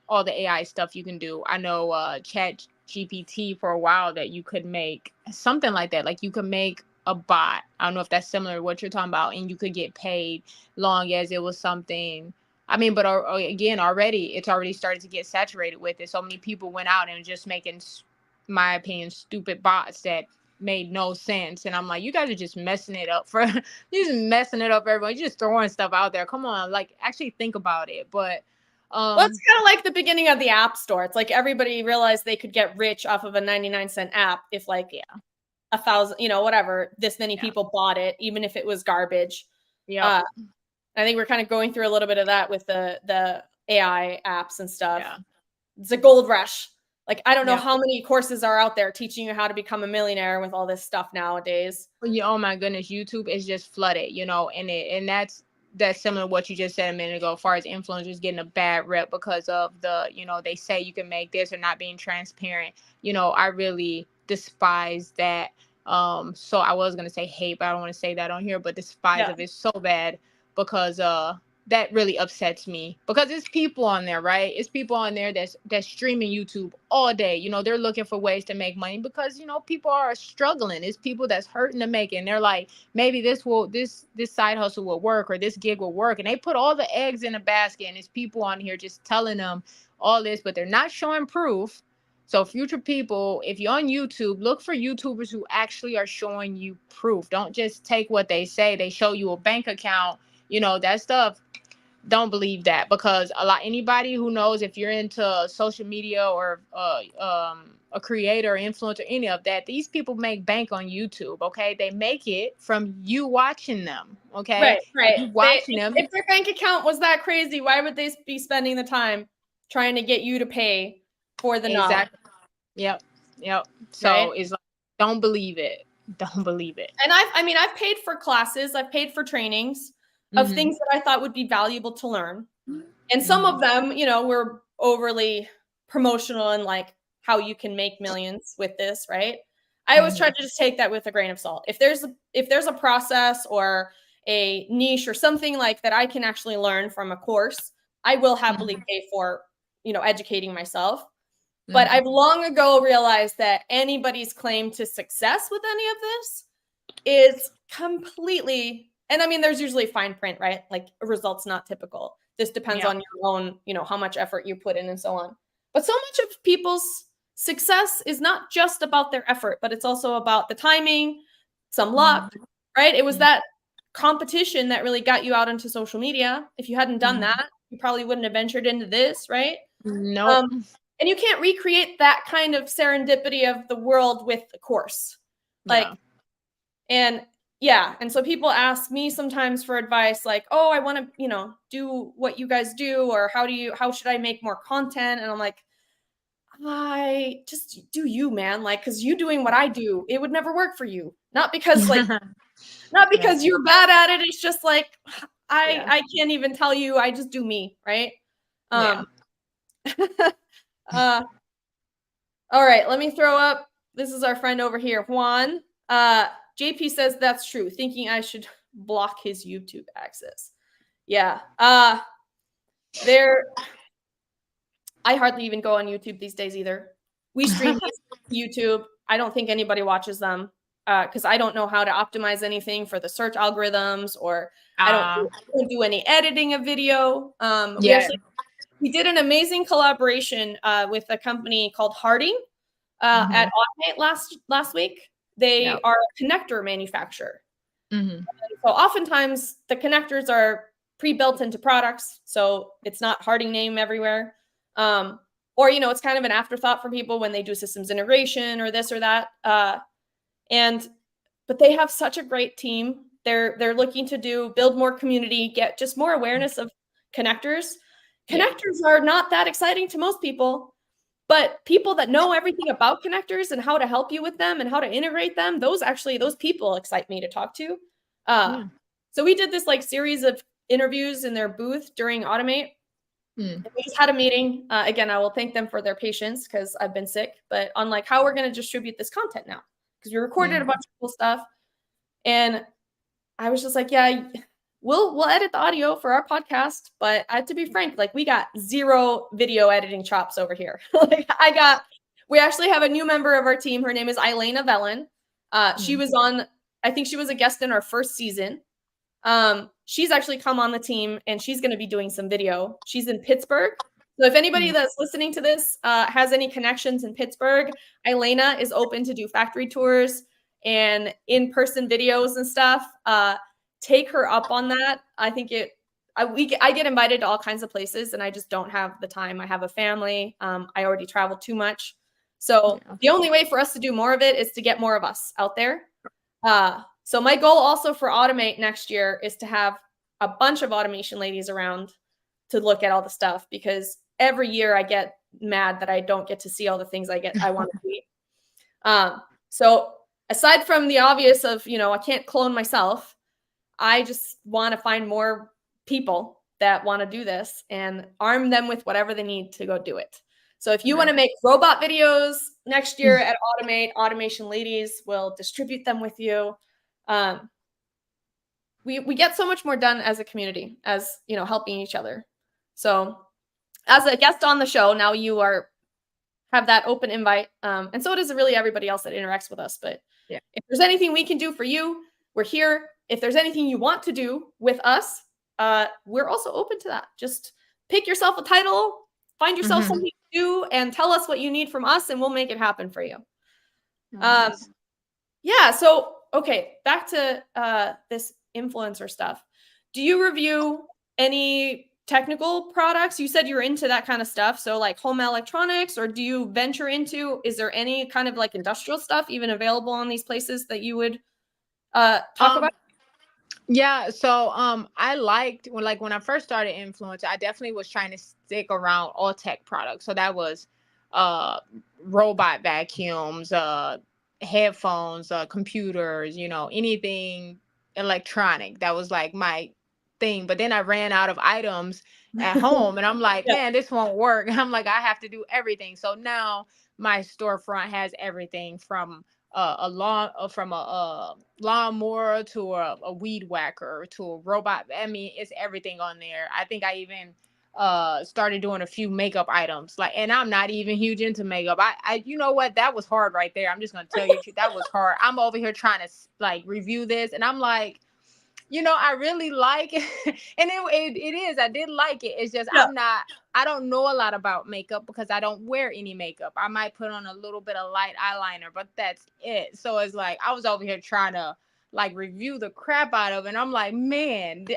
all the AI stuff you can do. I know Chat GPT for a while that you could make something like that. Like you could make a bot. I don't know if that's similar to what you're talking about, and you could get paid long as it was something. I mean, but again, it's already started to get saturated with it. So many people went out and just making, my opinion, stupid bots that made no sense. And I'm like, you guys are just messing it up for you're just messing it up for everyone. You're just throwing stuff out there. Come on, like actually think about it. But well, it's kind of like the beginning of the App Store. It's like everybody realized they could get rich off of a 99-cent app if like 1,000, whatever, this many people bought it, even if it was garbage. Yeah. I think we're kind of going through a little bit of that with the AI apps and stuff. Yeah. It's a gold rush. Like, I don't know how many courses are out there teaching you how to become a millionaire with all this stuff nowadays. Yeah, oh my goodness, YouTube is just flooded, and that's similar to what you just said a minute ago, as far as influencers getting a bad rep because of the, they say you can make this or not being transparent. I really despise that. So I was gonna say hate, but I don't want to say that on here, but despise of it so bad because that really upsets me, because it's people on there, right? It's people on there that's streaming YouTube all day. They're looking for ways to make money because, people are struggling. It's people that's hurting to make it. And they're like, maybe this side hustle will work, or this gig will work. And they put all the eggs in a basket, and it's people on here just telling them all this, but they're not showing proof. So future people, if you're on YouTube, look for YouTubers who actually are showing you proof. Don't just take what they say. They show you a bank account, that stuff. Don't believe that, because anybody who knows, if you're into social media or a creator, influencer, any of that, these people make bank on YouTube. Okay, they make it from you watching them. Okay, right. You watching them. If their bank account was that crazy, why would they be spending the time trying to get you to pay for the knowledge? Yep. So it's like, don't believe it. And I've paid for classes, I've paid for trainings of things that I thought would be valuable to learn. And some of them, were overly promotional and like how you can make millions with this, right? I always try to just take that with a grain of salt. If there's a process or a niche or something like that I can actually learn from a course, I will happily pay for, educating myself. But I've long ago realized that anybody's claim to success with any of this is completely, and I mean, there's usually fine print, right? Like a result's not typical. This depends on your own, how much effort you put in and so on. But so much of people's success is not just about their effort, but it's also about the timing, some luck, right? It was that competition that really got you out into social media. If you hadn't done that, you probably wouldn't have ventured into this, right? No. And you can't recreate that kind of serendipity of the world with a course. And so people ask me sometimes for advice, like, oh, I want to, do what you guys do, or how should I make more content? And I'm like, I just do you, man. Like, cause you doing what I do, it would never work for you. Not because not because you're bad at it. It's just like, I can't even tell you, I just do me. Right. All right, let me throw up. This is our friend over here, Juan. JP says that's true. Thinking I should block his YouTube access. Yeah. I hardly even go on YouTube these days either. We stream YouTube. I don't think anybody watches them because I don't know how to optimize anything for the search algorithms, or I don't do any editing of video. We did an amazing collaboration with a company called Harding at Automate last week. They are a connector manufacturer. So oftentimes the connectors are pre-built into products, so it's not Harding name everywhere. Or, it's kind of an afterthought for people when they do systems integration or this or that. But they have such a great team. They're looking to build more community, get just more awareness of connectors. Connectors are not that exciting to most people, but people that know everything about connectors and how to help you with them and how to integrate them, those people excite me to talk to. So we did this series of interviews in their booth during Automate. And we just had a meeting. Again, I will thank them for their patience because I've been sick, but on how we're going to distribute this content now, because we recorded a bunch of cool stuff. And I was just like, we'll edit the audio for our podcast, but I have to be frank, like we got zero video editing chops over here. We actually have a new member of our team. Her name is Elena Velen. She was on, I think she was a guest in our first season. She's actually come on the team and she's going to be doing some video. She's in Pittsburgh. So if anybody that's listening to this has any connections in Pittsburgh, Elena is open to do factory tours and in-person videos and stuff. Take her up on that. I think I get invited to all kinds of places and I just don't have the time. I have a family. I already travel too much. So the only way for us to do more of it is to get more of us out there. So my goal also for Automate next year is to have a bunch of automation ladies around to look at all the stuff, because every year I get mad that I don't get to see all the things I want to see. So aside from the obvious of, I can't clone myself, I just want to find more people that want to do this and arm them with whatever they need to go do it. So if you want to make robot videos next year at Automate, automation ladies will distribute them with you. We get so much more done as a community, as helping each other. So as a guest on the show, now you have that open invite. And so does really everybody else that interacts with us. But if there's anything we can do for you, we're here. If there's anything you want to do with us, we're also open to that. Just pick yourself a title, find yourself something to do, and tell us what you need from us, and we'll make it happen for you. So, okay, back to this influencer stuff. Do you review any technical products? You said you're into that kind of stuff. So like home electronics, or do you venture into, is there any kind of like industrial stuff even available on these places that you would talk about? Yeah, so I liked when I first started influencer, I definitely was trying to stick around all tech products. So that was robot vacuums, headphones, computers, anything electronic. That was like my thing. But then I ran out of items at home and I'm like, man, this won't work. I'm like, I have to do everything. So now my storefront has everything from a lawnmower to a weed whacker to a robot. I mean, it's everything on there. I think I even started doing a few makeup items, and I'm not even huge into makeup. I you know what, that was hard right there. I'm just gonna tell you, that was hard. I'm over here trying to review this, and I'm like, I really like it. And it is, I did like it. It's just, I don't know a lot about makeup because I don't wear any makeup. I might put on a little bit of light eyeliner, but that's it. So it's like, I was over here trying to review the crap out of it. And I'm like, man,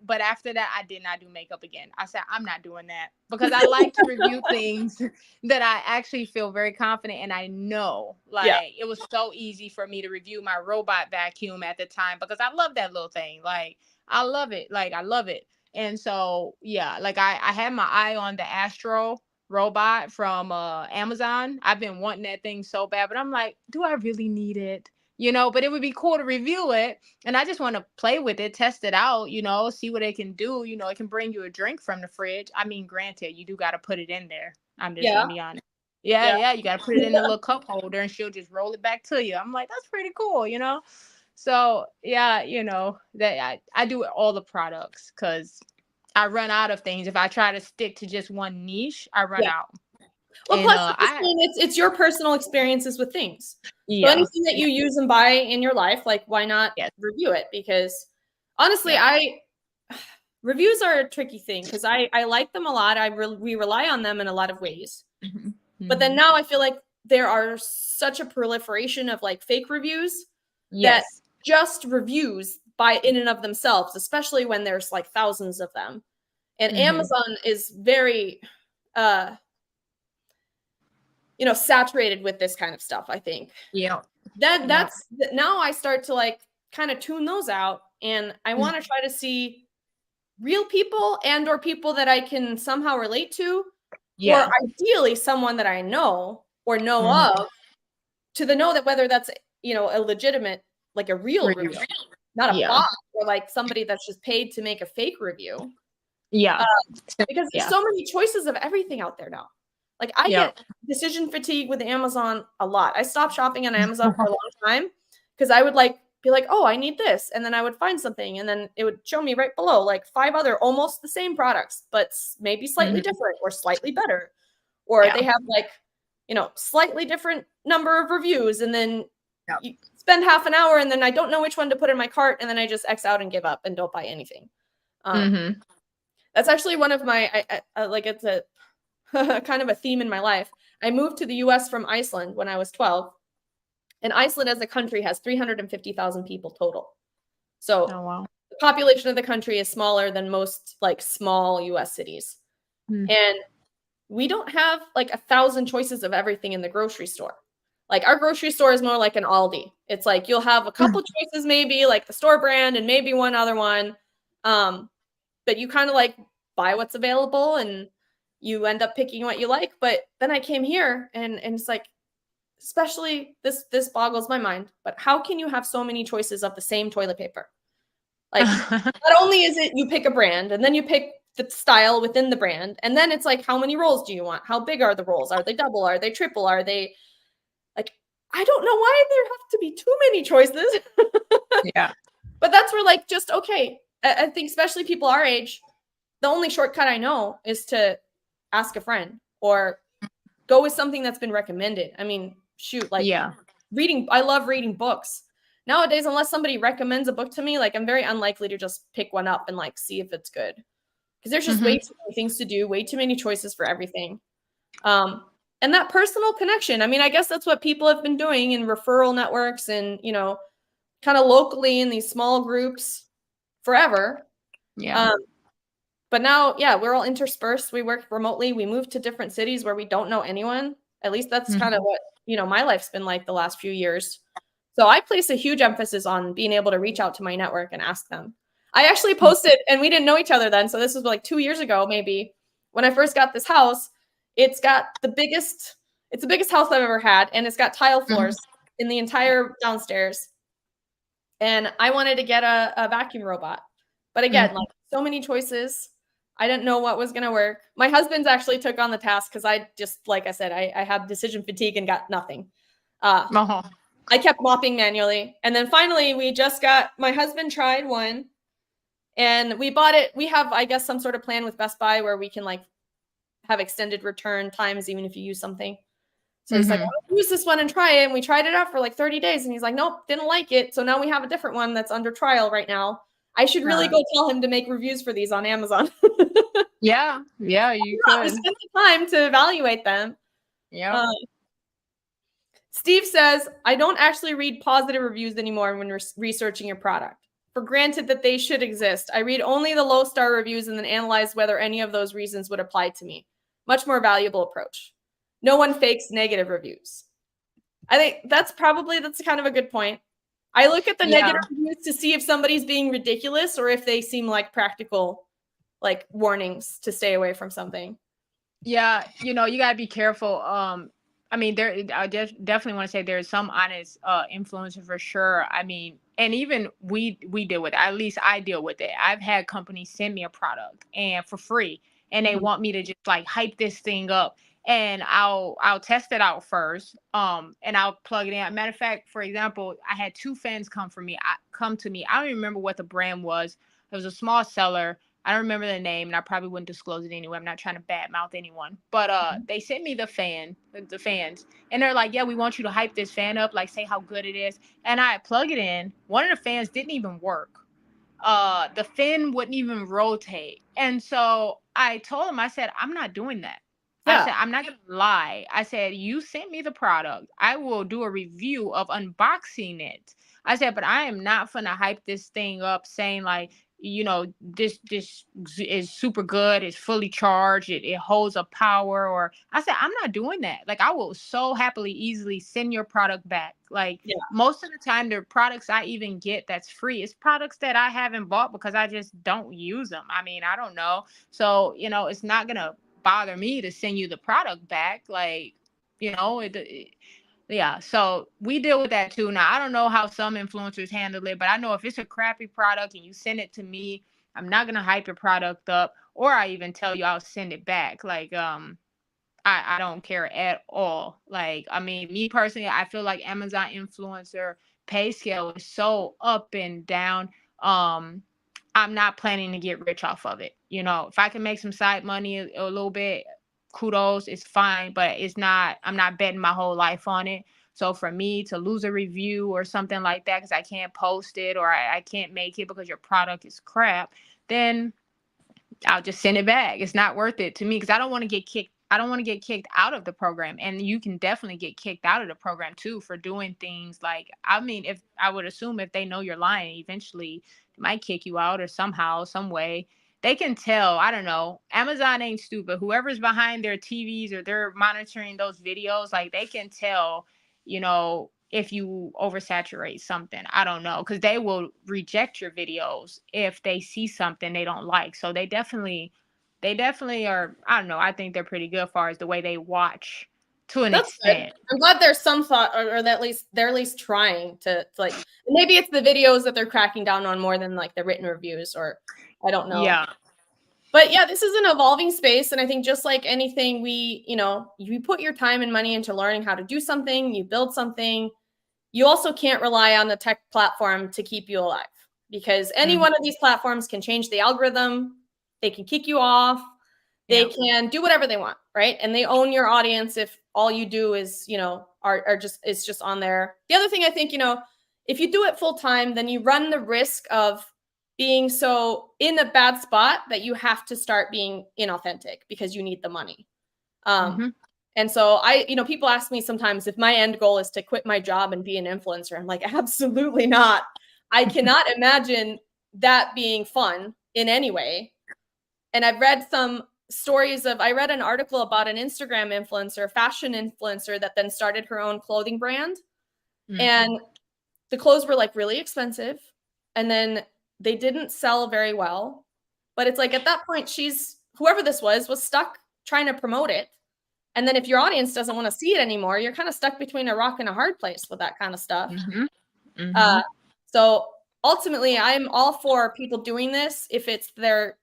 but after that, I did not do makeup again. I said, I'm not doing that, because I like to review things that I actually feel very confident. And I know it was so easy for me to review my robot vacuum at the time, because I love that little thing. I love it. I love it. And so, I had my eye on the Astro robot from Amazon. I've been wanting that thing so bad, but I'm like, do I really need it? But it would be cool to review it. And I just want to play with it, test it out, see what it can do. It can bring you a drink from the fridge. I mean, granted, you do got to put it in there. I'm just going to be honest. Yeah. You got to put it in the little cup holder and she'll just roll it back to you. I'm like, that's pretty cool, So, that I do all the products because I run out of things. If I try to stick to just one niche, I run out. Well, plus, it's your personal experiences with things. So anything that you use and buy in your life, why not review it? Because honestly, reviews are a tricky thing because I like them a lot. We rely on them in a lot of ways. But then now I feel like there are such a proliferation of fake reviews that just reviews by in and of themselves, especially when there's thousands of them. And Amazon is very saturated with this kind of stuff, I think. That's now I start to kind of tune those out, and I want to try to see real people and or people that I can somehow relate to, or ideally someone that I know or know of, to know that whether that's a legitimate, a real review, not a bot, or somebody that's just paid to make a fake review. Because there's so many choices of everything out there now. I get decision fatigue with Amazon a lot. I stopped shopping on Amazon for a long time because I would be like, oh, I need this. And then I would find something, and then it would show me right below like 5 other almost the same products, but maybe slightly different or slightly better. Or they have like, slightly different number of reviews. And then you spend half an hour, and then I don't know which one to put in my cart. And then I just X out and give up and don't buy anything. That's actually one of my, like, it's a kind of a theme in my life. I moved to the US from Iceland when I was 12. And Iceland as a country has 350,000 people total. So the population of the country is smaller than most like small US cities. And we don't have like 1,000 choices of everything in the grocery store. Like our grocery store is more like an Aldi. It's like you'll have a couple choices, maybe like the store brand and maybe one other one. But you kind of like buy what's available and you end up picking what you like. But then I came here and it's like, especially this boggles my mind, but how can you have so many choices of the same toilet paper? Like not only is it you pick a brand and then you pick the style within the brand, and then it's like, how many rolls do you want? How big are the rolls? Are they double? Are they triple? Are they like, I don't know why there have to be too many choices. But that's where like, just, okay. I think especially people our age, the only shortcut I know is to ask a friend or go with something that's been recommended. I mean, shoot, like reading, I love reading books. Nowadays, unless somebody recommends a book to me, like I'm very unlikely to just pick one up and like see if it's good. Because there's just way too many things to do, way too many choices for everything. And that personal connection, I mean, I guess that's what people have been doing in referral networks and, kind of locally in these small groups forever. But now, we're all interspersed. We work remotely. We moved to different cities where we don't know anyone. At least that's kind of what, my life's been like the last few years. So I place a huge emphasis on being able to reach out to my network and ask them. I actually posted, and we didn't know each other then. So this was like 2 years ago, maybe, when I first got this house. It's the biggest house I've ever had. And it's got tile floors in the entire downstairs. And I wanted to get a vacuum robot. But again, like so many choices. I didn't know what was going to work. My husband's actually took on the task because I just, like I said, I had decision fatigue and got nothing. I kept mopping manually. And then finally, my husband tried one and we bought it. We have, I guess, some sort of plan with Best Buy where we can like have extended return times, even if you use something. So he's like, I'll use this one and try it. And we tried it out for like 30 days. And he's like, nope, didn't like it. So now we have a different one that's under trial right now. I should really go tell him to make reviews for these on Amazon. You could spend the time to evaluate them. Steve says, I don't actually read positive reviews anymore when researching your product. For granted that they should exist, I read only the low star reviews and then analyze whether any of those reasons would apply to me. Much more valuable approach. No one fakes negative reviews. I think that's kind of a good point. I look at the negative reviews to see if somebody's being ridiculous or if they seem like practical, like warnings to stay away from something. You got to be careful. I mean, I definitely want to say there's some honest influencer for sure. I mean, and even we deal with it. At least I deal with it. I've had companies send me a product and for free, and they want me to just like hype this thing up. And I'll test it out first. And I'll plug it in. Matter of fact, for example, I had 2 fans come to me. I don't even remember what the brand was. It was a small seller. I don't remember the name, and I probably wouldn't disclose it anyway. I'm not trying to badmouth anyone. But they sent me the fans, and they're like, yeah, we want you to hype this fan up, like say how good it is. And I plug it in. One of the fans didn't even work. The fin wouldn't even rotate. And so I told him, I said, I'm not doing that. I said, I'm not going to lie. I said, you sent me the product. I will do a review of unboxing it. I said, but I am not going to hype this thing up saying like, this is super good. It's fully charged. It holds a power. Or I said, I'm not doing that. Like, I will so happily, easily send your product back. Like most of the time, the products I even get that's free, it's products that I haven't bought because I just don't use them. I mean, I don't know. So, it's not going to bother me to send you the product back. Like, so we deal with that too. Now, I don't know how some influencers handle it, but I know if it's a crappy product and you send it to me, I'm not going to hype your product up, or I even tell you I'll send it back. Like, I don't care at all. Like, I mean, me personally, I feel like Amazon influencer pay scale is so up and down. I'm not planning to get rich off of it. You know, if I can make some side money a little bit, kudos, it's fine, but it's not, I'm not betting my whole life on it. So for me to lose a review or something like that because I can't post it, or I can't make it because your product is crap, then I'll just send it back. It's not worth it to me because I don't want to get kicked. I don't want to get kicked out of the program. And you can definitely get kicked out of the program too for doing things like, I mean, if I would assume if they know you're lying, eventually they might kick you out or somehow, some way. They can tell. I don't know. Amazon ain't stupid. Whoever's behind their TVs or they're monitoring those videos, like they can tell, you know, if you oversaturate something. I don't know, because they will reject your videos if they see something they don't like. So they definitely are. I don't know, I think they're pretty good as far as the way they watch to an That's extent. good. I'm glad there's some thought, or that they're at least trying to like, maybe it's the videos that they're cracking down on more than like the written reviews, or I don't know. Yeah. But yeah, this is an evolving space. And I think just like anything, you put your time and money into learning how to do something, you build something, you also can't rely on the tech platform to keep you alive, because any one of these platforms can change the algorithm. They can kick you off. They can do whatever they want, right? And they own your audience if all you do is, is just on there. The other thing I think, if you do it full time, then you run the risk of being so in a bad spot that you have to start being inauthentic because you need the money. And so people ask me sometimes if my end goal is to quit my job and be an influencer. I'm like, absolutely not. I cannot imagine that being fun in any way. And I've read some stories I read an article about an Instagram influencer, fashion influencer, that then started her own clothing brand. And the clothes were like really expensive. And then they didn't sell very well. But it's like at that point, whoever this was stuck trying to promote it. And then if your audience doesn't want to see it anymore, you're kind of stuck between a rock and a hard place with that kind of stuff. So ultimately, I'm all for people doing this if it's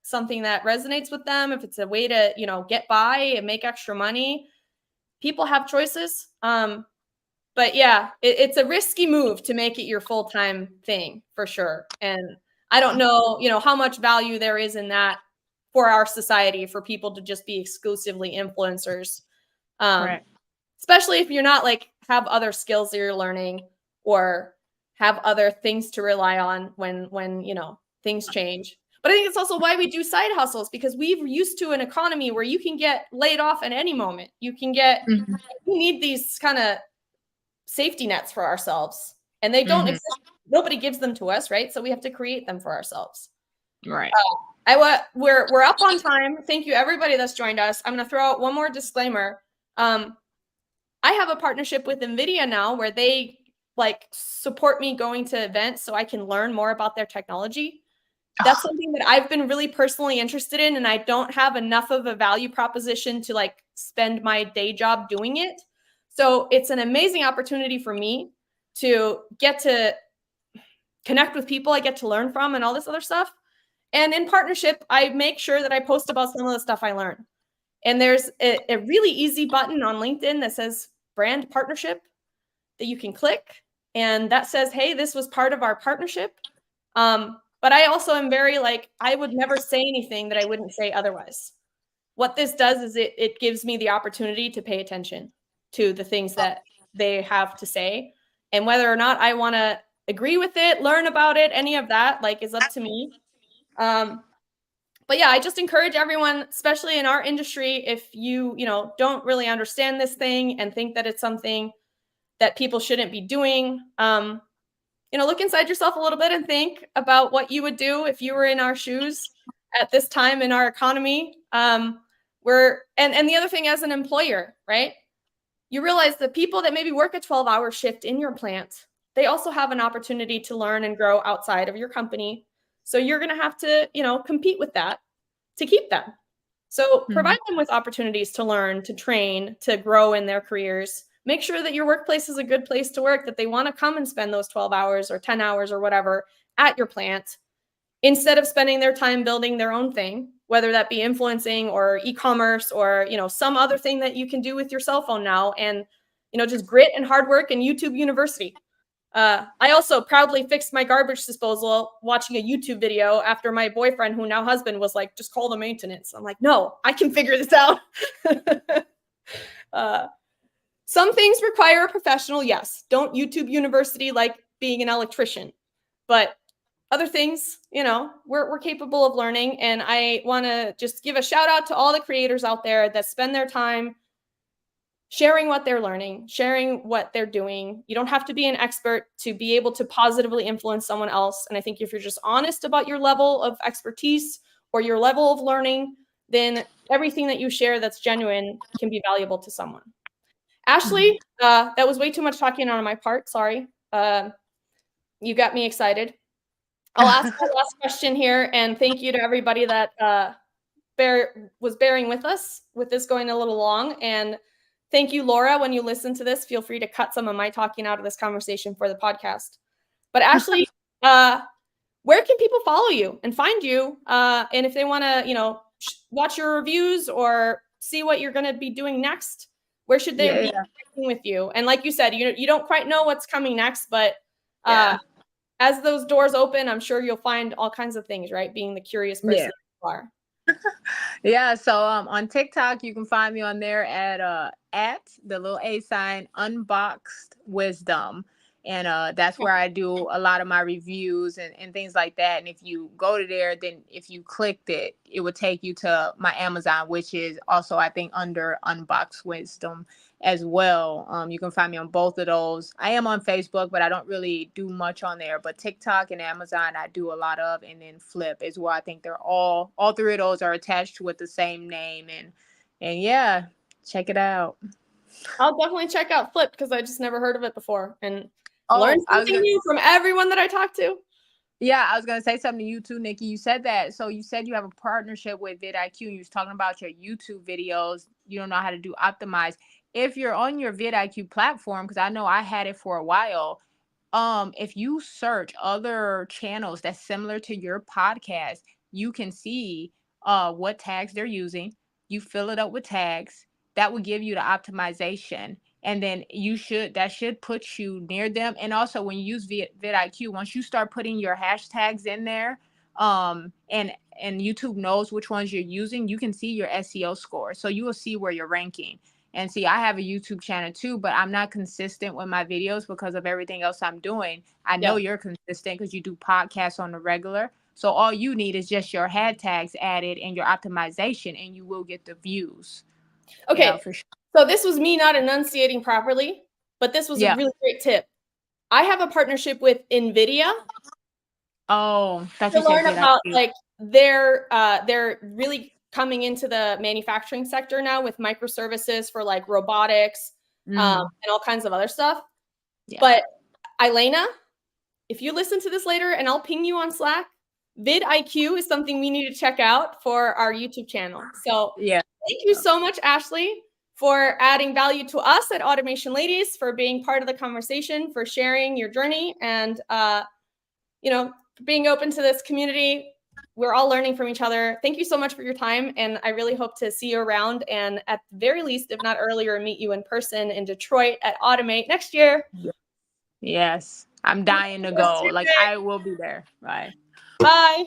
something that resonates with them, if it's a way to, get by and make extra money. People have choices. But yeah, it's a risky move to make it your full-time thing for sure. And I don't know, how much value there is in that for our society, for people to just be exclusively influencers. Especially if you're not like have other skills that you're learning or have other things to rely on when things change. But I think it's also why we do side hustles, because we're used to an economy where you can get laid off at any moment. You can we need these kind of safety nets for ourselves, and they don't exist. Nobody gives them to us, right? So we have to create them for ourselves. Right. We're up on time. Thank you everybody that's joined us. I'm going to throw out one more disclaimer. I have a partnership with NVIDIA now where they support me going to events so I can learn more about their technology. That's something that I've been really personally interested in, and I don't have enough of a value proposition to spend my day job doing it. So it's an amazing opportunity for me to get to connect with people I get to learn from and all this other stuff. And in partnership, I make sure that I post about some of the stuff I learn. And there's a really easy button on LinkedIn that says brand partnership that you can click. And that says, hey, this was part of our partnership. But I also am very I would never say anything that I wouldn't say otherwise. What this does is it gives me the opportunity to pay attention to the things that they have to say. And whether or not I want to agree with it, learn about it, any of that is up to me. But yeah, I just encourage everyone, especially in our industry, if you don't really understand this thing and think that it's something that people shouldn't be doing, look inside yourself a little bit and think about what you would do if you were in our shoes at this time in our economy. And the other thing, as an employer, right? You realize the people that maybe work a 12-hour shift in your plant, they also have an opportunity to learn and grow outside of your company. So you're going to have to, compete with that to keep them. So provide them with opportunities to learn, to train, to grow in their careers. Make sure that your workplace is a good place to work, that they want to come and spend those 12 hours or 10 hours or whatever at your plant, instead of spending their time building their own thing, whether that be influencing or e-commerce or, you know, some other thing that you can do with your cell phone now. And, you know, just grit and hard work and YouTube University. I also proudly fixed my garbage disposal watching a YouTube video after my boyfriend, who now husband, was like, just call the maintenance. I'm like, no, I can figure this out. Some things require a professional, yes. Don't YouTube University like being an electrician. But other things, you know, we're capable of learning. And I want to just give a shout out to all the creators out there that spend their time sharing what they're learning, sharing what they're doing. You don't have to be an expert to be able to positively influence someone else. And I think if you're just honest about your level of expertise or your level of learning, then everything that you share that's genuine can be valuable to someone. Ashley, that was way too much talking on my part. Sorry. You got me excited. I'll ask my last question here, and thank you to everybody that was bearing with us with this going a little long. And thank you, Laura. When you listen to this, feel free to cut some of my talking out of this conversation for the podcast. But Ashley, where can people follow you and find you? And if they want to, you know, watch your reviews or see what you're going to be doing next, where should they be connecting with you? And like you said, you don't quite know what's coming next, but as those doors open, I'm sure you'll find all kinds of things, right? Being the curious person you are. Yeah, so on TikTok, you can find me on there at the little A sign Unboxed Wisdom. And that's where I do a lot of my reviews and things like that. And if you go to there, then if you clicked it, it would take you to my Amazon, which is also, I think, under Unboxed Wisdom as well. You can find me on both of those. I am on Facebook, but I don't really do much on there. But TikTok and Amazon, I do a lot of. And then Flip as well. I think they're all three of those are attached with the same name. And yeah, check it out. I'll definitely check out Flip because I just never heard of it before. And learn something new from everyone that I talk to. Yeah, I was going to say something to you too, Nikki. You said that. So you said you have a partnership with vidIQ. You was talking about your YouTube videos. You don't know how to do optimize. If you're on your vidIQ platform, because I know I had it for a while, if you search other channels that's similar to your podcast, you can see what tags they're using. You fill it up with tags. That will give you the optimization. And then that should put you near them. And also when you use vidIQ, once you start putting your hashtags in there, and YouTube knows which ones you're using, you can see your SEO score. So you will see where you're ranking. And see, I have a YouTube channel too, but I'm not consistent with my videos because of everything else I'm doing. I know you're consistent because you do podcasts on the regular. So all you need is just your hashtags added and your optimization, and you will get the views. Okay. Yeah, for sure. So this was me not enunciating properly, but this was a really great tip. I have a partnership with NVIDIA. Oh, to learn about like they're really coming into the manufacturing sector now with microservices for like robotics and all kinds of other stuff. Yeah. But Elena, if you listen to this later, and I'll ping you on Slack, vidIQ is something we need to check out for our YouTube channel. So thank you so much, Ashley, for adding value to us at Automation Ladies, for being part of the conversation, for sharing your journey, and being open to this community. We're all learning from each other. Thank you so much for your time, and I really hope to see you around, and at the very least, if not earlier, meet you in person in Detroit at Automate next year. Yes, I'm dying to go. Like, I will be there. Bye. Bye.